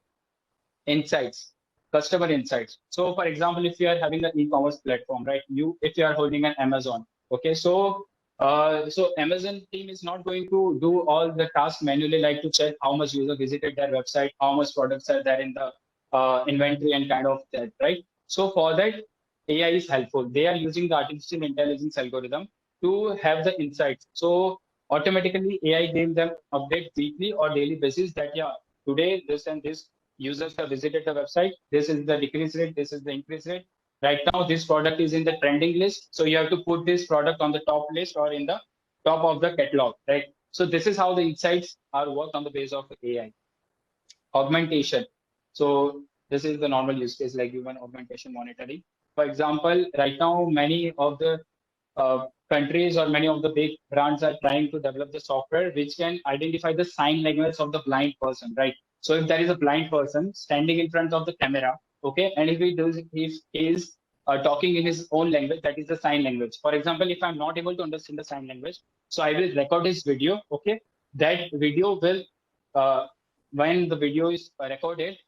S6: Insights, customer insights. So for example, if you are having an e-commerce platform, right? If you are holding an Amazon, okay, so Amazon team is not going to do all the tasks manually, like to check how much user visited their website, how much products are there in the inventory and kind of that, right? So for that, AI is helpful. They are using the artificial intelligence algorithm to have the insights. So automatically AI gives them update weekly or daily basis that yeah, today this and this users have visited the website. This is the decrease rate. This is the increase rate. Right now, this product is in the trending list. So you have to put this product on the top list or in the top of the catalog, right? So this is how the insights are worked on the base of AI. Augmentation. So this is the normal use case like human augmentation monitoring. For example, right now, many of the countries or many of the big brands are trying to develop the software which can identify the sign language of the blind person, right? So if there is a blind person standing in front of the camera, okay, and if he is talking in his own language, that is the sign language. For example, if I'm not able to understand the sign language, so I will record his video, okay? That video will, when the video is recorded,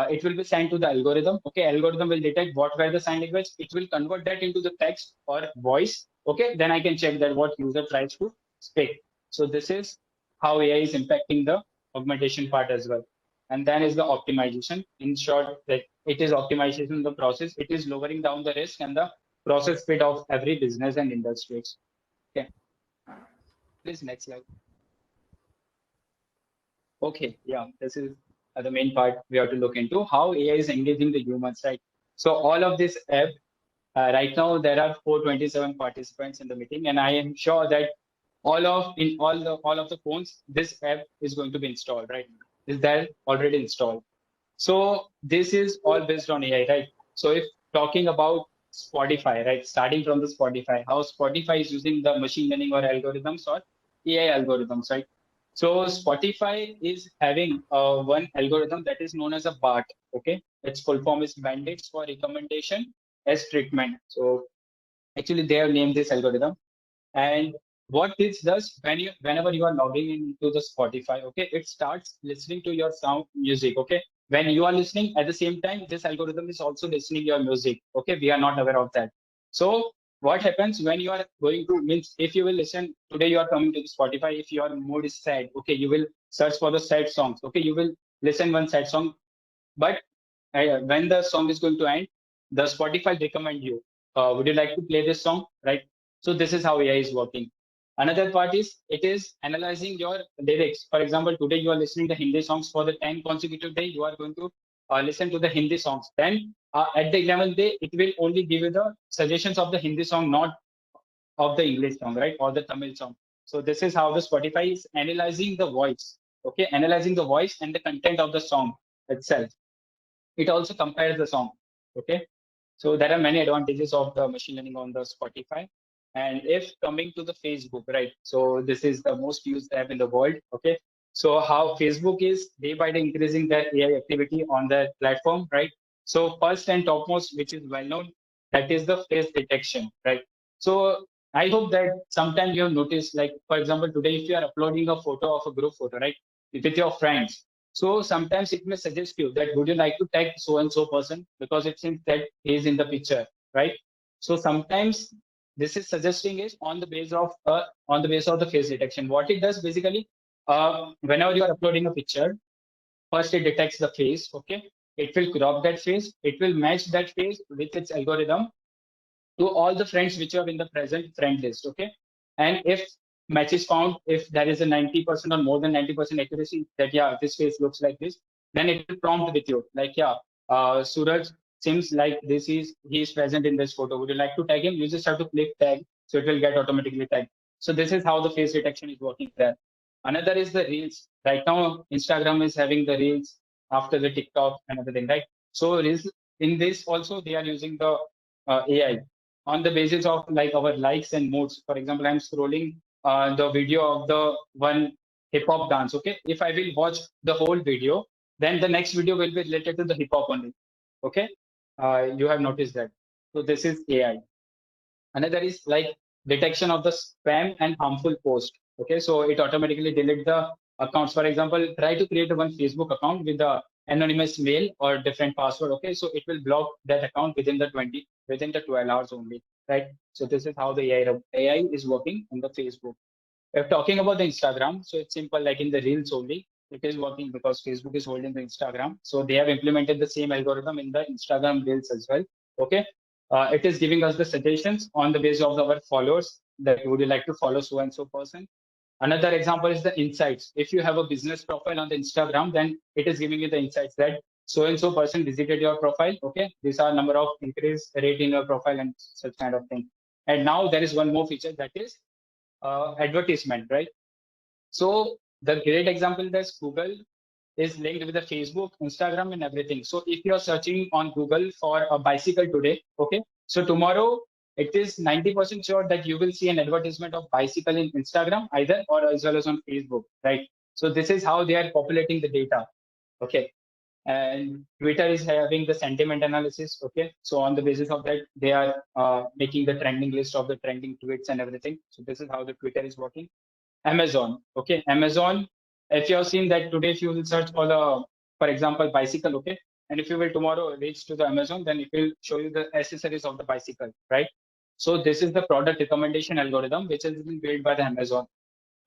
S6: it will be sent to the algorithm. Okay, algorithm will detect what were the sign language. It will convert that into the text or voice. Okay, then I can check that what user tries to speak. So this is how AI is impacting the augmentation part as well. And then is the optimization. In short, that it is optimization of the process. It is lowering down the risk and the process speed of every business and industries. Okay. Please next slide. Okay, yeah, this is the main part we have to look into how AI is engaging the humans, right? So all of this app, right now there are 427 participants in the meeting, and I am sure that all of the phones, this app is going to be installed, right? Is that already installed? So this is all based on AI, right? So if talking about Spotify, right, starting from the Spotify, how Spotify is using the machine learning or algorithms or AI algorithms, right? So Spotify is having one algorithm that is known as a BART. Okay, its full form is Bandits for Recommendation as Treatment. So actually, they have named this algorithm. And what this does, whenever you are logging into the Spotify, okay, it starts listening to your sound music. Okay, when you are listening at the same time, this algorithm is also listening your music. Okay, we are not aware of that. So what happens when you are going to, means if you will listen today, you are coming to the Spotify. If your mood is sad, okay, you will search for the sad songs. Okay, you will listen one sad song, but when the song is going to end, the Spotify recommend you. Would you like to play this song? Right. So this is how AI is working. Another part is it is analyzing your lyrics. For example, today you are listening to Hindi songs for the 10 consecutive day. You are going to listen to the Hindi songs. Then at the 11th day, it will only give you the suggestions of the Hindi song, not of the English song, right? Or the Tamil song. So this is how the Spotify is analyzing the voice. Okay, analyzing the voice and the content of the song itself. It also compares the song. Okay, so there are many advantages of the machine learning on the Spotify. And if coming to the Facebook, right, so this is the most used app in the world. Okay, so how Facebook is day by day increasing their AI activity on their platform, right? So first and topmost, which is well known, that is the face detection, right? So I hope that sometime you have noticed, like for example, today if you are uploading a photo of a group photo, right, with your friends, so sometimes it may suggest you that would you like to tag so and so person because it seems that he is in the picture, right? So sometimes this is suggesting is on the base of the face detection. What it does basically, whenever you are uploading a picture, first it detects the face. Okay, it will crop that face. It will match that face with its algorithm to all the friends which are in the present friend list. Okay, and if match is found, if there is a 90% or more than 90% accuracy that yeah, this face looks like this, then it will prompt with you like yeah, Suraj seems like this is he is present in this photo. Would you like to tag him? You just have to click tag, so it will get automatically tagged. So this is how the face detection is working there. Another is the reels. Right now, Instagram is having the reels after the TikTok and everything, right? So reels, in this also they are using the AI on the basis of like our likes and moods. For example, I'm scrolling the video of the one hip hop dance. Okay, if I will watch the whole video, then the next video will be related to the hip hop only. Okay, you have noticed that. So this is AI. Another is like detection of the spam and harmful post. Okay, so it automatically delete the accounts. For example, try to create one Facebook account with the anonymous mail or different password. Okay, so it will block that account within the 12 hours only, right? So this is how the AI is working in the Facebook. If talking about the Instagram, so it's simple, like in the Reels only, it is working because Facebook is holding the Instagram. So they have implemented the same algorithm in the Instagram Reels as well. Okay. It is giving us the suggestions on the basis of our followers that would you like to follow so and so person. Another example is the insights. If you have a business profile on the Instagram, then it is giving you the insights that so and so person visited your profile. Okay. These are number of increase rate in your profile and such kind of thing. And now there is one more feature that is advertisement, right? So the great example is Google is linked with the Facebook, Instagram, and everything. So if you're searching on Google for a bicycle today, okay, so tomorrow it is 90% sure that you will see an advertisement of bicycle in Instagram either or as well as on Facebook, right? So this is how they are populating the data. Okay. And Twitter is having the sentiment analysis. Okay. So on the basis of that, they are making the trending list of the trending tweets and everything. So this is how the Twitter is working. Amazon. Okay. Amazon, if you have seen that today, if you will search for the, for example, bicycle, okay. And if you will tomorrow reach to the Amazon, then it will show you the accessories of the bicycle, right? So this is the product recommendation algorithm, which has been built by the Amazon.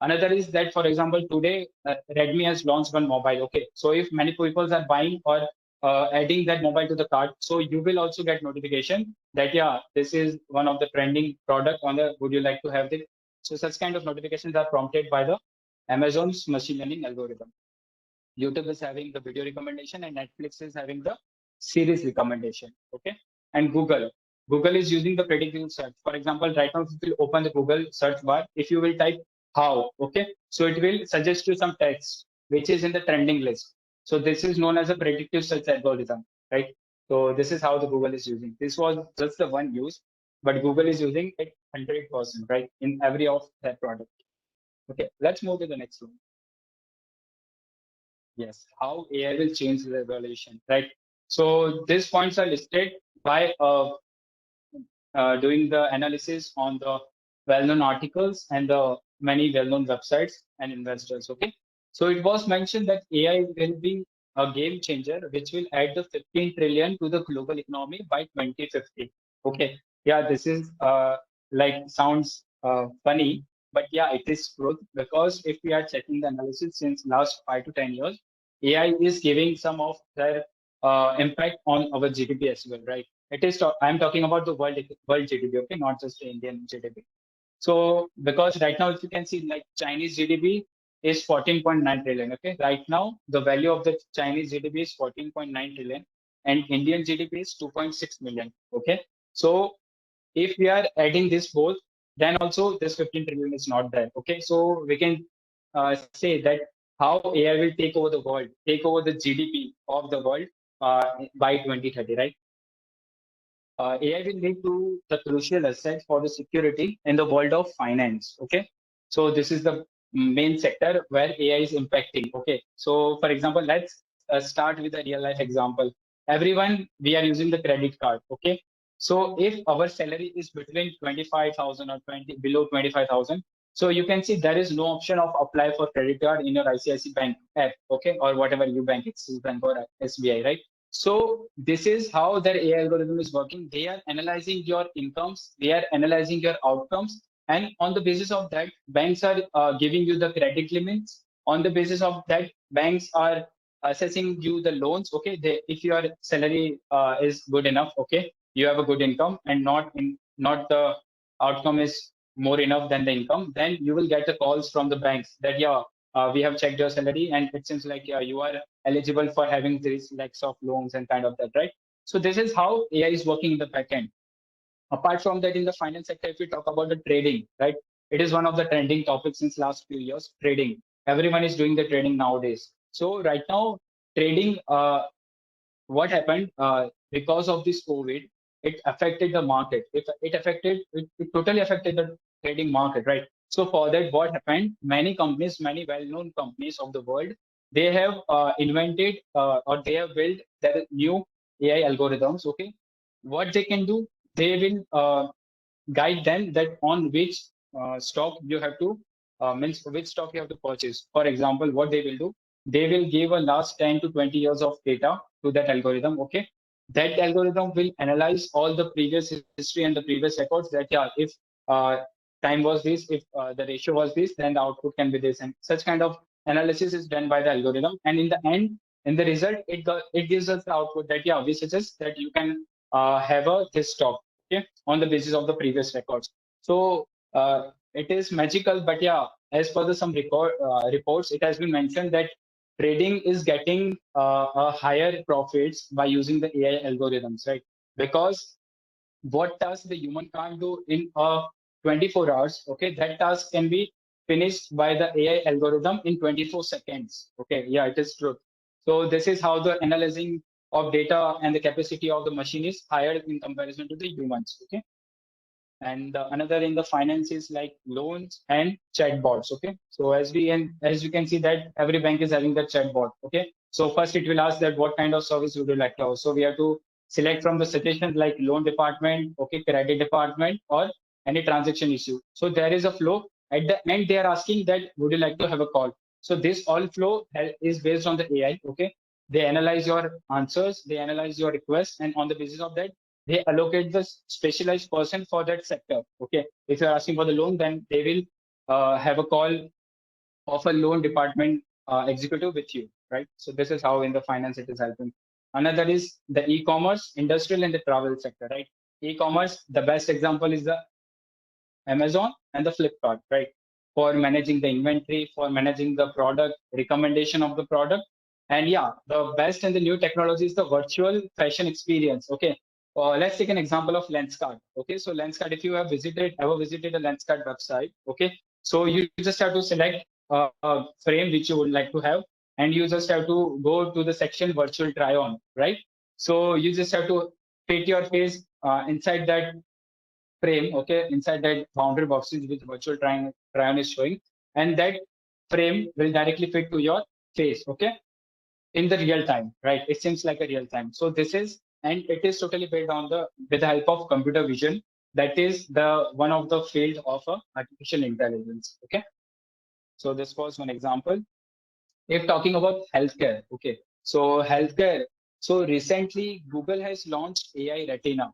S6: Another is that, for example, today Redmi has launched one mobile. Okay, so if many people are buying or adding that mobile to the cart, so you will also get notification that yeah, this is one of the trending product on the. Would you like to have it? So such kind of notifications are prompted by the Amazon's machine learning algorithm. YouTube is having the video recommendation and Netflix is having the series recommendation. Okay, and Google is using the predictive search. For example, right now, if you will open the Google search bar, if you will type how, okay, so it will suggest you some text which is in the trending list. So this is known as a predictive search algorithm, right? So this is how the Google is using. This was just the one use, but Google is using it 100%, right, in every of their product. Okay, let's move to the next one. Yes, how AI will change the evaluation, right? So these points are listed by doing the analysis on the well-known articles and the many well-known websites and investors. Okay, so it was mentioned that AI will be a game changer, which will add the 15 trillion to the global economy by 2050. Okay, yeah, this is like sounds funny, but yeah, it is truth, because if we are checking the analysis since last 5 to 10 years, AI is giving some of their impact on our GDP as well, right? I'm talking about the world GDP, okay, not just the Indian GDP. So because right now, if you can see, like Chinese GDP is 14.9 trillion. Okay, right now the value of the Chinese GDP is 14.9 trillion, and Indian GDP is 2.6 million. Okay, so if we are adding this both, then also this 15 trillion is not there. Okay, so we can say that how AI will take over the world, take over the GDP of the world by 2030, right? AI will lead to the crucial asset for the security in the world of finance. Okay, so this is the main sector where AI is impacting. Okay, so for example, let's start with a real life example. Everyone, we are using the credit card. Okay, so if our salary is between 25,000 or 20 below 25,000, so you can see there is no option of apply for credit card in your ICICI Bank app. Okay, or whatever you bank, Axis Bank or SBI, right? So this is how their AI algorithm is working. They are analyzing your incomes, they are analyzing your outcomes, and on the basis of that, banks are giving you the credit limits. On the basis of that, banks are assessing you the loans. Okay, if your salary is good enough, okay, you have a good income, and not the outcome is more enough than the income, then you will get the calls from the banks that yeah, we have checked your salary, and it seems like you are eligible for having these lakhs of loans and kind of that, right? So this is how AI is working in the backend. Apart from that, in the finance sector, if we talk about the trading, right, it is one of the trending topics since last few years. Trading, everyone is doing the trading nowadays. So right now, trading, what happened because of this COVID, it affected the market. It totally affected the trading market, right? So for that, what happened? Many companies, many well-known companies of the world, they have invented or they have built their new AI algorithms. Okay, what they can do, they will guide them that on which stock you have to means which stock you have to purchase. For example, what they will do, they will give a last 10 to 20 years of data to that algorithm. Okay, that algorithm will analyze all the previous history and the previous records that yeah, if uh, time was this, if the ratio was this, then the output can be this, and such kind of analysis is done by the algorithm. And in the end, in the result, it gives us the output that yeah, we suggest that you can have a this stock, okay, on the basis of the previous records. So it is magical, but yeah, as per the some reports, it has been mentioned that trading is getting a higher profits by using the AI algorithms, right? Because what task the human can't do in 24 hours, okay, that task can be finished by the AI algorithm in 24 seconds. Okay, yeah, it is true. So this is how the analyzing of data and the capacity of the machine is higher in comparison to the humans. Okay, and another in the finance is like loans and chatbots. Okay, so as you can see that every bank is having the chatbot. Okay, so first it will ask that what kind of service would you like to have. So we have to select from the suggestions like loan department, okay, credit department, or any transaction issue. So there is a flow. At the end, they are asking that would you like to have a call. So this all flow is based on the AI. Okay, they analyze your answers, they analyze your requests, and on the basis of that, they allocate the specialized person for that sector. Okay, if you're asking for the loan, then they will have a call of a loan department executive with you, right? So this is how in the finance it is helping. Another is the e-commerce, industrial, and the travel sector, right? E-commerce, the best example is the Amazon and the Flipkart, right? For managing the inventory, for managing the product, recommendation of the product, And yeah, the best in the new technology is the virtual fashion experience. Okay. Let's take an example of Lenskart. Okay. So Lenskart, if you have ever visited a Lenskart website, okay. So you just have to select a frame which you would like to have, and you just have to go to the section virtual try on, right? So you just have to fit your face inside that frame, okay, inside that boundary boxes which virtual try on is showing, and that frame will directly fit to your face, okay, in the real time, right? It seems like a real time. So this is, and it is totally built on the with the help of computer vision. That is the one of the field of artificial intelligence. Okay, so this was one example. If talking about healthcare, okay, so healthcare. So recently, Google has launched AI Retina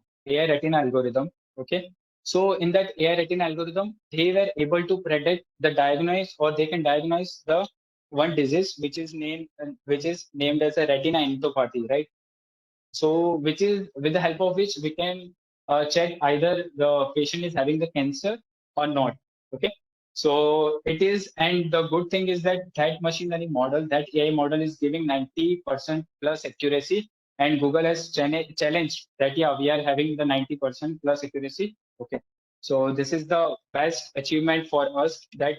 S6: algorithm. Okay, so in that AI Retina algorithm, they were able to predict the diagnose, or they can diagnose the one disease which is named as a retina endotheliopathy, right? So which is with the help of which we can check either the patient is having the cancer or not. Okay, so it is, and the good thing is that that machine learning model, that AI model, is giving 90% plus accuracy, and Google has challenged that, yeah, we are having the 90% plus accuracy. Okay, so this is the best achievement for us, that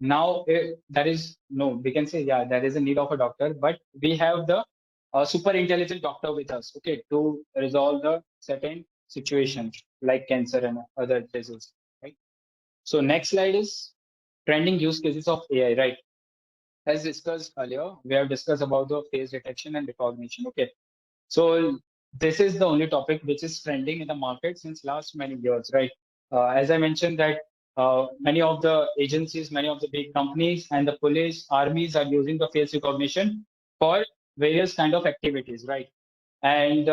S6: now there is no, we can say, yeah, there is a need of a doctor, but we have the a super intelligent doctor with us, okay, to resolve the certain situations like cancer and other diseases, right? So next slide is trending use cases of AI, right? As discussed earlier, we have discussed about the face detection and recognition, okay. So this is the only topic which is trending in the market since last many years, right? As I mentioned that many of the agencies, many of the big companies and the police, armies are using the face recognition for various kind of activities, right? And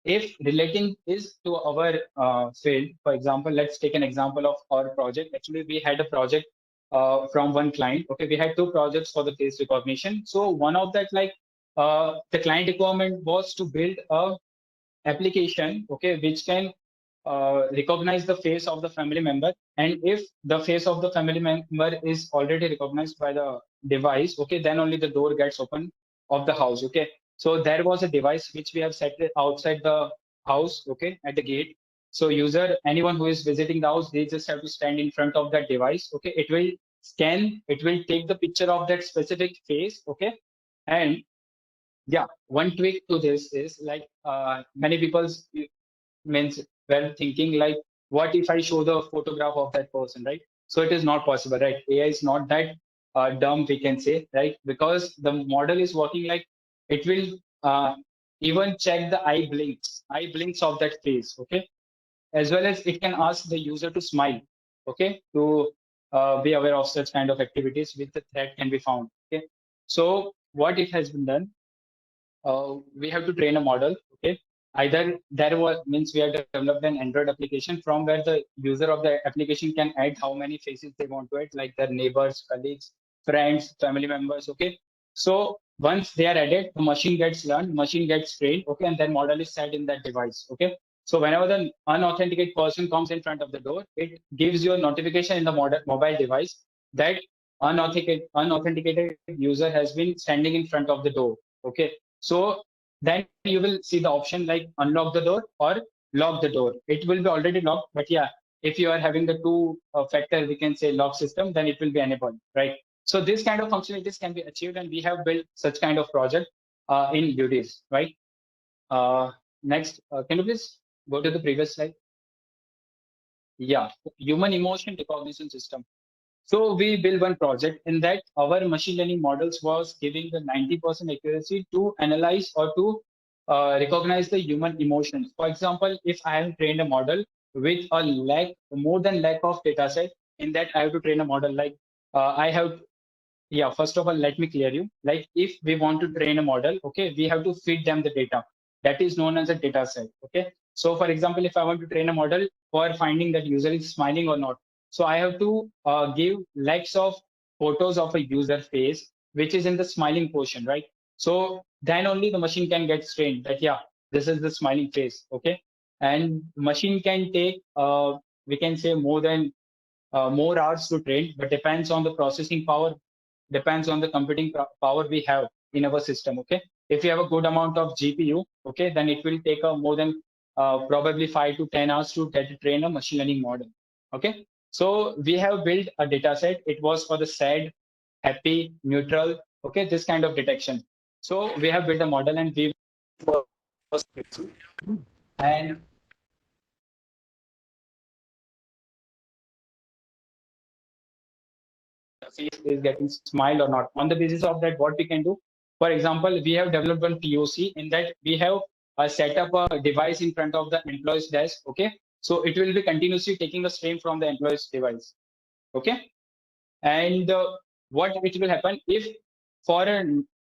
S6: if relating is to our field, for example, let's take an example of our project. Actually, we had a project from one client. Okay, we had two projects for the face recognition. So one of that, like the client requirement was to build a application, okay, which can recognize the face of the family member, and if the face of the family member is already recognized by the device, okay, then only the door gets open of the house. Okay, so there was a device which we have set it outside the house, okay, at the gate. So user, anyone who is visiting the house, they just have to stand in front of that device. Okay, it will scan, it will take the picture of that specific face. Okay, and yeah, one tweak to this is like many people's means well thinking like, what if I show the photograph of that person, right? So it is not possible, right? AI is not that dumb, we can say, right? Because the model is working like, it will even check the eye blinks of that face, okay? As well as it can ask the user to smile, okay, to be aware of such kind of activities with the threat can be found. Okay, so what it has been done, we have to train a model. Okay, either there was means we have developed an Android application from where the user of the application can add how many faces they want to add, like their neighbors, colleagues, friends, family members. Okay, so once they are added, the machine gets learned, machine gets trained. Okay, and then model is set in that device. Okay, so whenever the unauthenticated person comes in front of the door, it gives you a notification in the mobile device that unauthenticated user has been standing in front of the door. Okay, so then you will see the option like unlock the door or lock the door. It will be already locked, but yeah, if you are having the two factor, we can say lock system, then it will be enabled, right? So this kind of functionalities can be achieved, and we have built such kind of project in Yudiz, right? Next, can you please go to the previous slide? Yeah, human emotion recognition system. So we built one project in that our machine learning models was giving the 90% accuracy to analyze or to recognize the human emotions. For example, if I have trained a model with a more than lakh of data set, in that I have to train a model like I have, yeah, first of all, let me clear you. Like if we want to train a model, okay, we have to feed them the data. That is known as a data set. Okay. So for example, if I want to train a model for finding that user is smiling or not, so I have to give lakhs of photos of a user face, which is in the smiling portion, right? So then only the machine can get trained that, yeah, this is the smiling face. Okay. And machine can take, we can say more hours to train, but depends on the processing power, depends on the computing power we have. in our system. Okay, if you have a good amount of GPU, okay, then it will take more than probably 5 to 10 hours to train a machine learning model. Okay, so we have built a data set. It was for the sad, happy, neutral, okay, this kind of detection. So we have built a model and we and face is getting smiled or not. On the basis of that, what we can do, for example, we have developed one POC in that we have set up a device in front of the employee's desk. Okay, so it will be continuously taking a stream from the employee's device. Okay, and what it will happen if for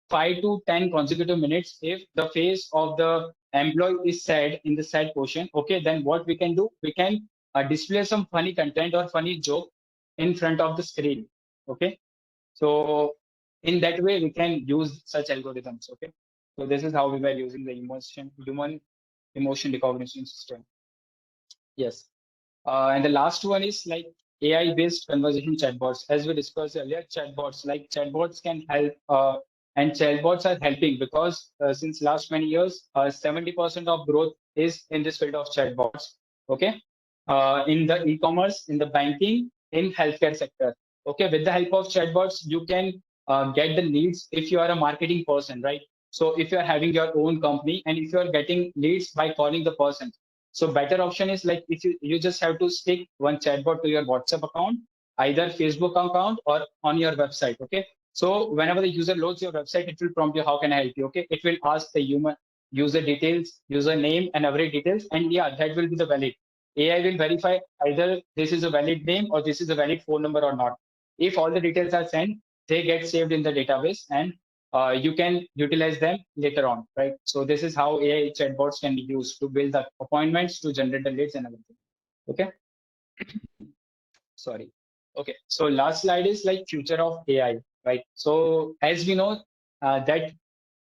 S6: 5 to 10 consecutive minutes, if the face of the employee is sad in the sad portion, okay, then what we can do, we can display some funny content or funny joke in front of the screen. Okay, so in that way we can use such algorithms. Okay, so this is how we were using the human emotion recognition system. Yes. And the last one is like AI-based conversation chatbots. As we discussed earlier, chatbots can help, and chatbots are helping because since last many years, 70% of growth is in this field of chatbots. Okay, in the e-commerce, in the banking, in healthcare sector. Okay, with the help of chatbots, you can get the leads if you are a marketing person, right? So if you are having your own company and if you are getting leads by calling the person, so better option is like if you just have to stick one chatbot to your WhatsApp account, either Facebook account or on your website. Okay. So whenever the user loads your website, it will prompt you, how can I help you? Okay. It will ask the human user details, user name and every details. And yeah, that will be the valid. AI will verify either this is a valid name or this is a valid phone number or not. If all the details are sent, they get saved in the database and you can utilize them later on, right? So this is how AI chatbots can be used to build the appointments, to generate the leads and everything. Okay. Sorry. Okay. So last slide is like future of AI, right? So as we know, that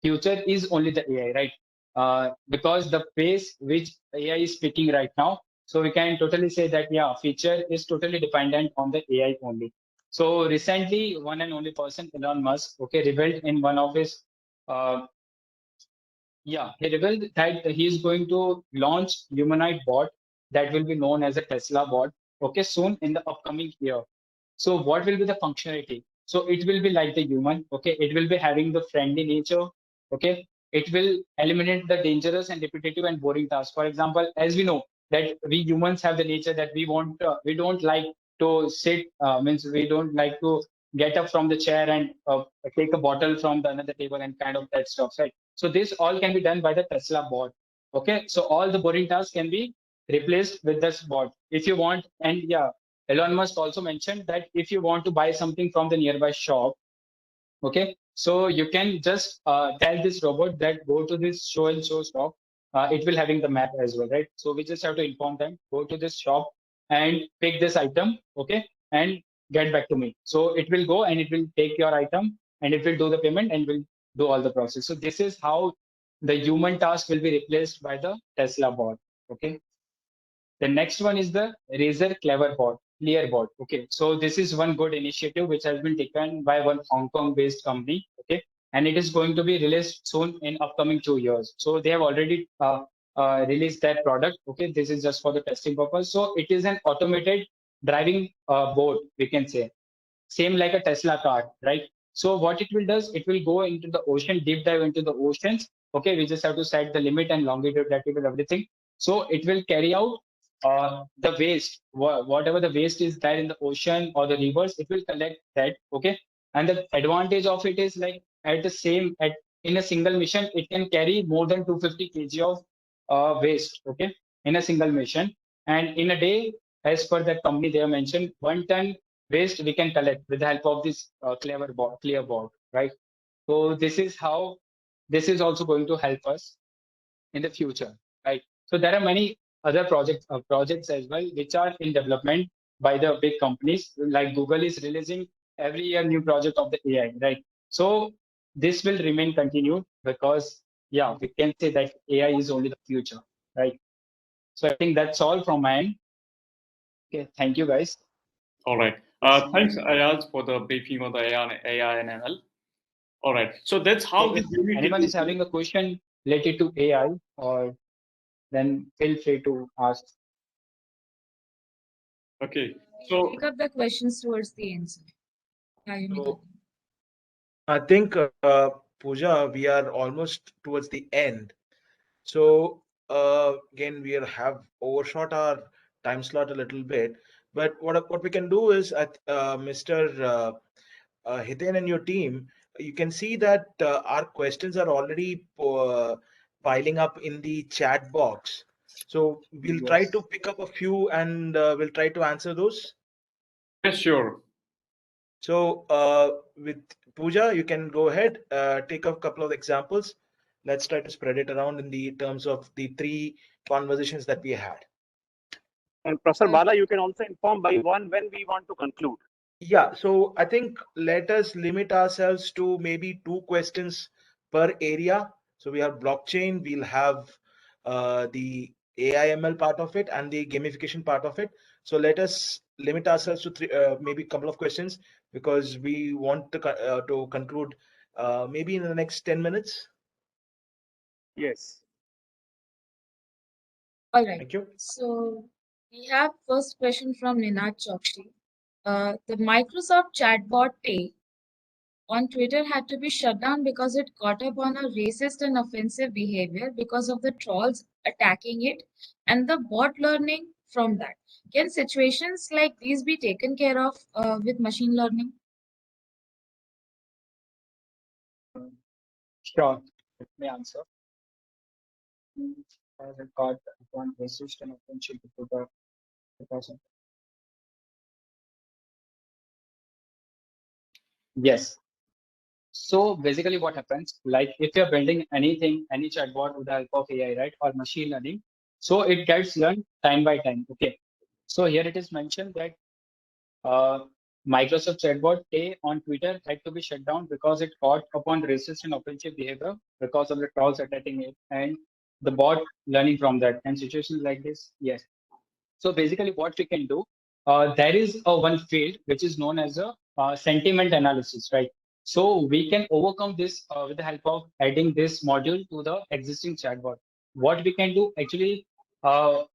S6: future is only the AI, right? Because the pace which AI is speaking right now, so we can totally say that yeah, future is totally dependent on the AI only. So recently, one and only person, Elon Musk, okay, revealed in one of his uh, yeah, he revealed that he is going to launch humanoid bot that will be known as a Tesla bot, okay, soon in the upcoming year. So what will be the functionality? So it will be like the human, okay, it will be having the friendly nature, okay, it will eliminate the dangerous and repetitive and boring tasks. For example, as we know that we humans have the nature that we don't like to sit, means we don't like to get up from the chair and take a bottle from the another table and kind of that stuff, right? So this all can be done by the Tesla bot. Okay, so all the boring tasks can be replaced with this bot if you want. And yeah, Elon Musk also mentioned that if you want to buy something from the nearby shop, okay, so you can just tell this robot that go to this show and show shop. It will having the map as well, right? So we just have to inform them, go to this shop and pick this item, okay, and get back to me. So it will go and it will take your item and it will do the payment and will do all the process. So this is how the human task will be replaced by the Tesla bot. Okay. The next one is the Razer Clear bot. Okay, so this is one good initiative which has been taken by one Hong Kong-based company. Okay, and it is going to be released soon in upcoming 2 years. So they have already released that product. Okay, this is just for the testing purpose. So it is an automated driving boat, we can say, same like a Tesla car, right? So what it will does, it will go into the ocean, deep dive into the oceans. Okay, we just have to set the limit and longitude, latitude, everything. So it will carry out the waste, whatever the waste is there in the ocean or the rivers, it will collect that. Okay, and the advantage of it is like in a single mission, it can carry more than 250 kg of waste. Okay, in a single mission, and in a day, as per that company, they have mentioned 1 ton waste we can collect with the help of this clear bot, right? So this is how this is also going to help us in the future, right? So there are many other projects as well which are in development by the big companies. Like Google is releasing every year new project of the AI, right? So this will remain continued because yeah, we can say that AI is only the future, right? So I think that's all from my end. Okay, thank you guys.
S3: All right. Thanks, Ayaz, for the briefing on the AI and ML. All right. So that's how
S6: So if
S3: this unit
S6: anyone is having a question related to AI, or then feel free to ask.
S3: Okay.
S1: We'll
S3: So
S1: take up the questions towards the end, sir.
S4: So I think, Pooja, we are almost towards the end. So again, we have overshot our time slot a little bit. But what we can do is, Mr. Hiten and your team, you can see that our questions are already piling up in the chat box. So we'll try
S6: Yes.
S4: to pick up a few and we'll try to answer those.
S3: yes, sure.
S4: So with Pooja, you can go ahead, take a couple of examples. Let's try to spread it around in the terms of the three conversations that we had.
S5: And Professor Bala, you can also inform by one when we want to conclude.
S4: Yeah, so I think let us limit ourselves to maybe two questions per area. So we have blockchain, we'll have the AI/ML part of it and the gamification part of it. So let us limit ourselves to three, maybe a couple of questions because we want to conclude maybe in the next 10 minutes.
S5: Yes.
S1: All right.
S4: Thank you.
S1: So we have first question from Ninad Chokshi. The Microsoft chatbot Tay on Twitter had to be shut down because it caught up on a racist and offensive behavior because of the trolls attacking it and the bot learning from that. Can situations like these be taken care of with machine learning?
S6: Sure. Let me answer. As a card one racist and offensive to the person. Yes. So basically what happens, like if you're building anything, any chatbot with the help of AI, right, or machine learning, so it gets learned time by time. Okay. So here it is mentioned that uh, Microsoft chatbot A on Twitter had to be shut down because it caught upon racist and offensive behavior because of the trolls attacking it and the bot learning from that. And situations like this, yes. So basically what we can do, there is a one field which is known as a sentiment analysis, right? So we can overcome this with the help of adding this module to the existing chatbot. What we can do actually,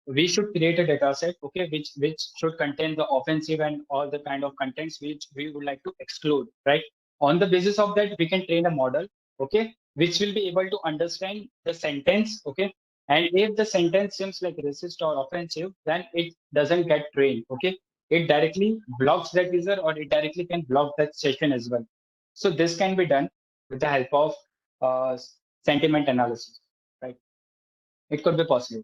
S6: we should create a data set, okay, which should contain the offensive and all the kind of contents which we would like to exclude, right? On the basis of that, we can train a model, okay, which will be able to understand the sentence, okay, and if the sentence seems like racist or offensive, then it doesn't get trained. Okay. It directly blocks that user or it directly can block that session as well. So this can be done with the help of uh, sentiment analysis, right? It could be possible.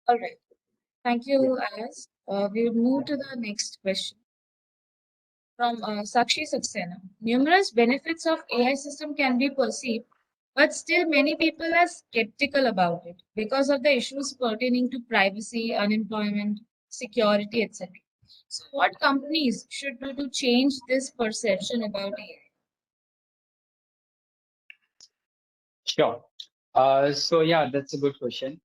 S1: All right. Thank
S6: Yeah.
S1: you, Ayaz. We'll move to the next question from Sakshi Saxena. Numerous benefits of AI system can be perceived, but still many people are skeptical about it because of the issues pertaining to privacy, unemployment, security, etc. So, what companies should do to change this perception about AI?
S6: Sure. So yeah, that's a good question.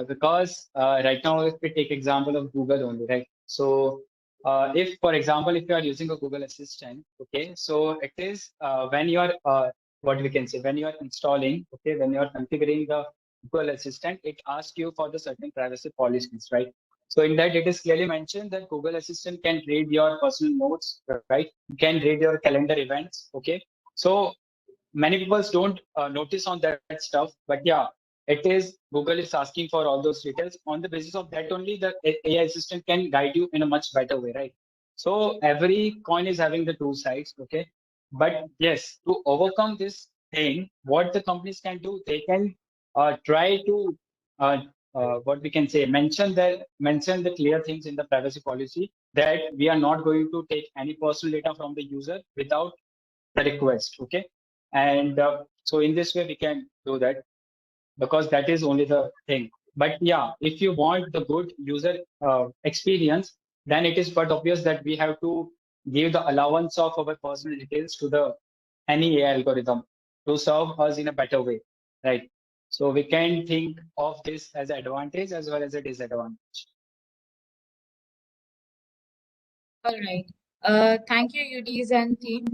S6: Because right now, if we take example of Google only, right? So if, for example, if you are using a Google Assistant, okay, so it is when you are what we can say when you are installing, okay, when you are configuring the Google Assistant, it asks you for the certain privacy policies, right? So in that, it is clearly mentioned that Google Assistant can read your personal notes, right? Can read your calendar events, okay. So many people don't notice on that stuff, but yeah, it is Google is asking for all those details. On the basis of that only, the AI assistant can guide you in a much better way, right? So every coin is having the two sides, okay. But yes, to overcome this thing, what the companies can do, they can try to uh, what we can say mention the clear things in the privacy policy that we are not going to take any personal data from the user without the request, okay. And so in this way we can do that, because that is only the thing. But yeah, if you want the good user experience, then it is quite obvious that we have to give the allowance of our personal details to the any AI algorithm to serve us in a better way, right? So we can think of this as an advantage as well as a disadvantage.
S1: All right. Thank you, Yudiz and team.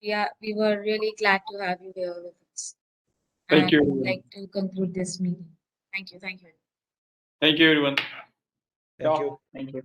S1: We were really glad to have you here with us.
S3: Thank
S1: And
S3: you.
S1: would like to conclude this meeting. Thank you. Thank you.
S3: Thank you, everyone.
S4: Thank you.
S6: Thank you.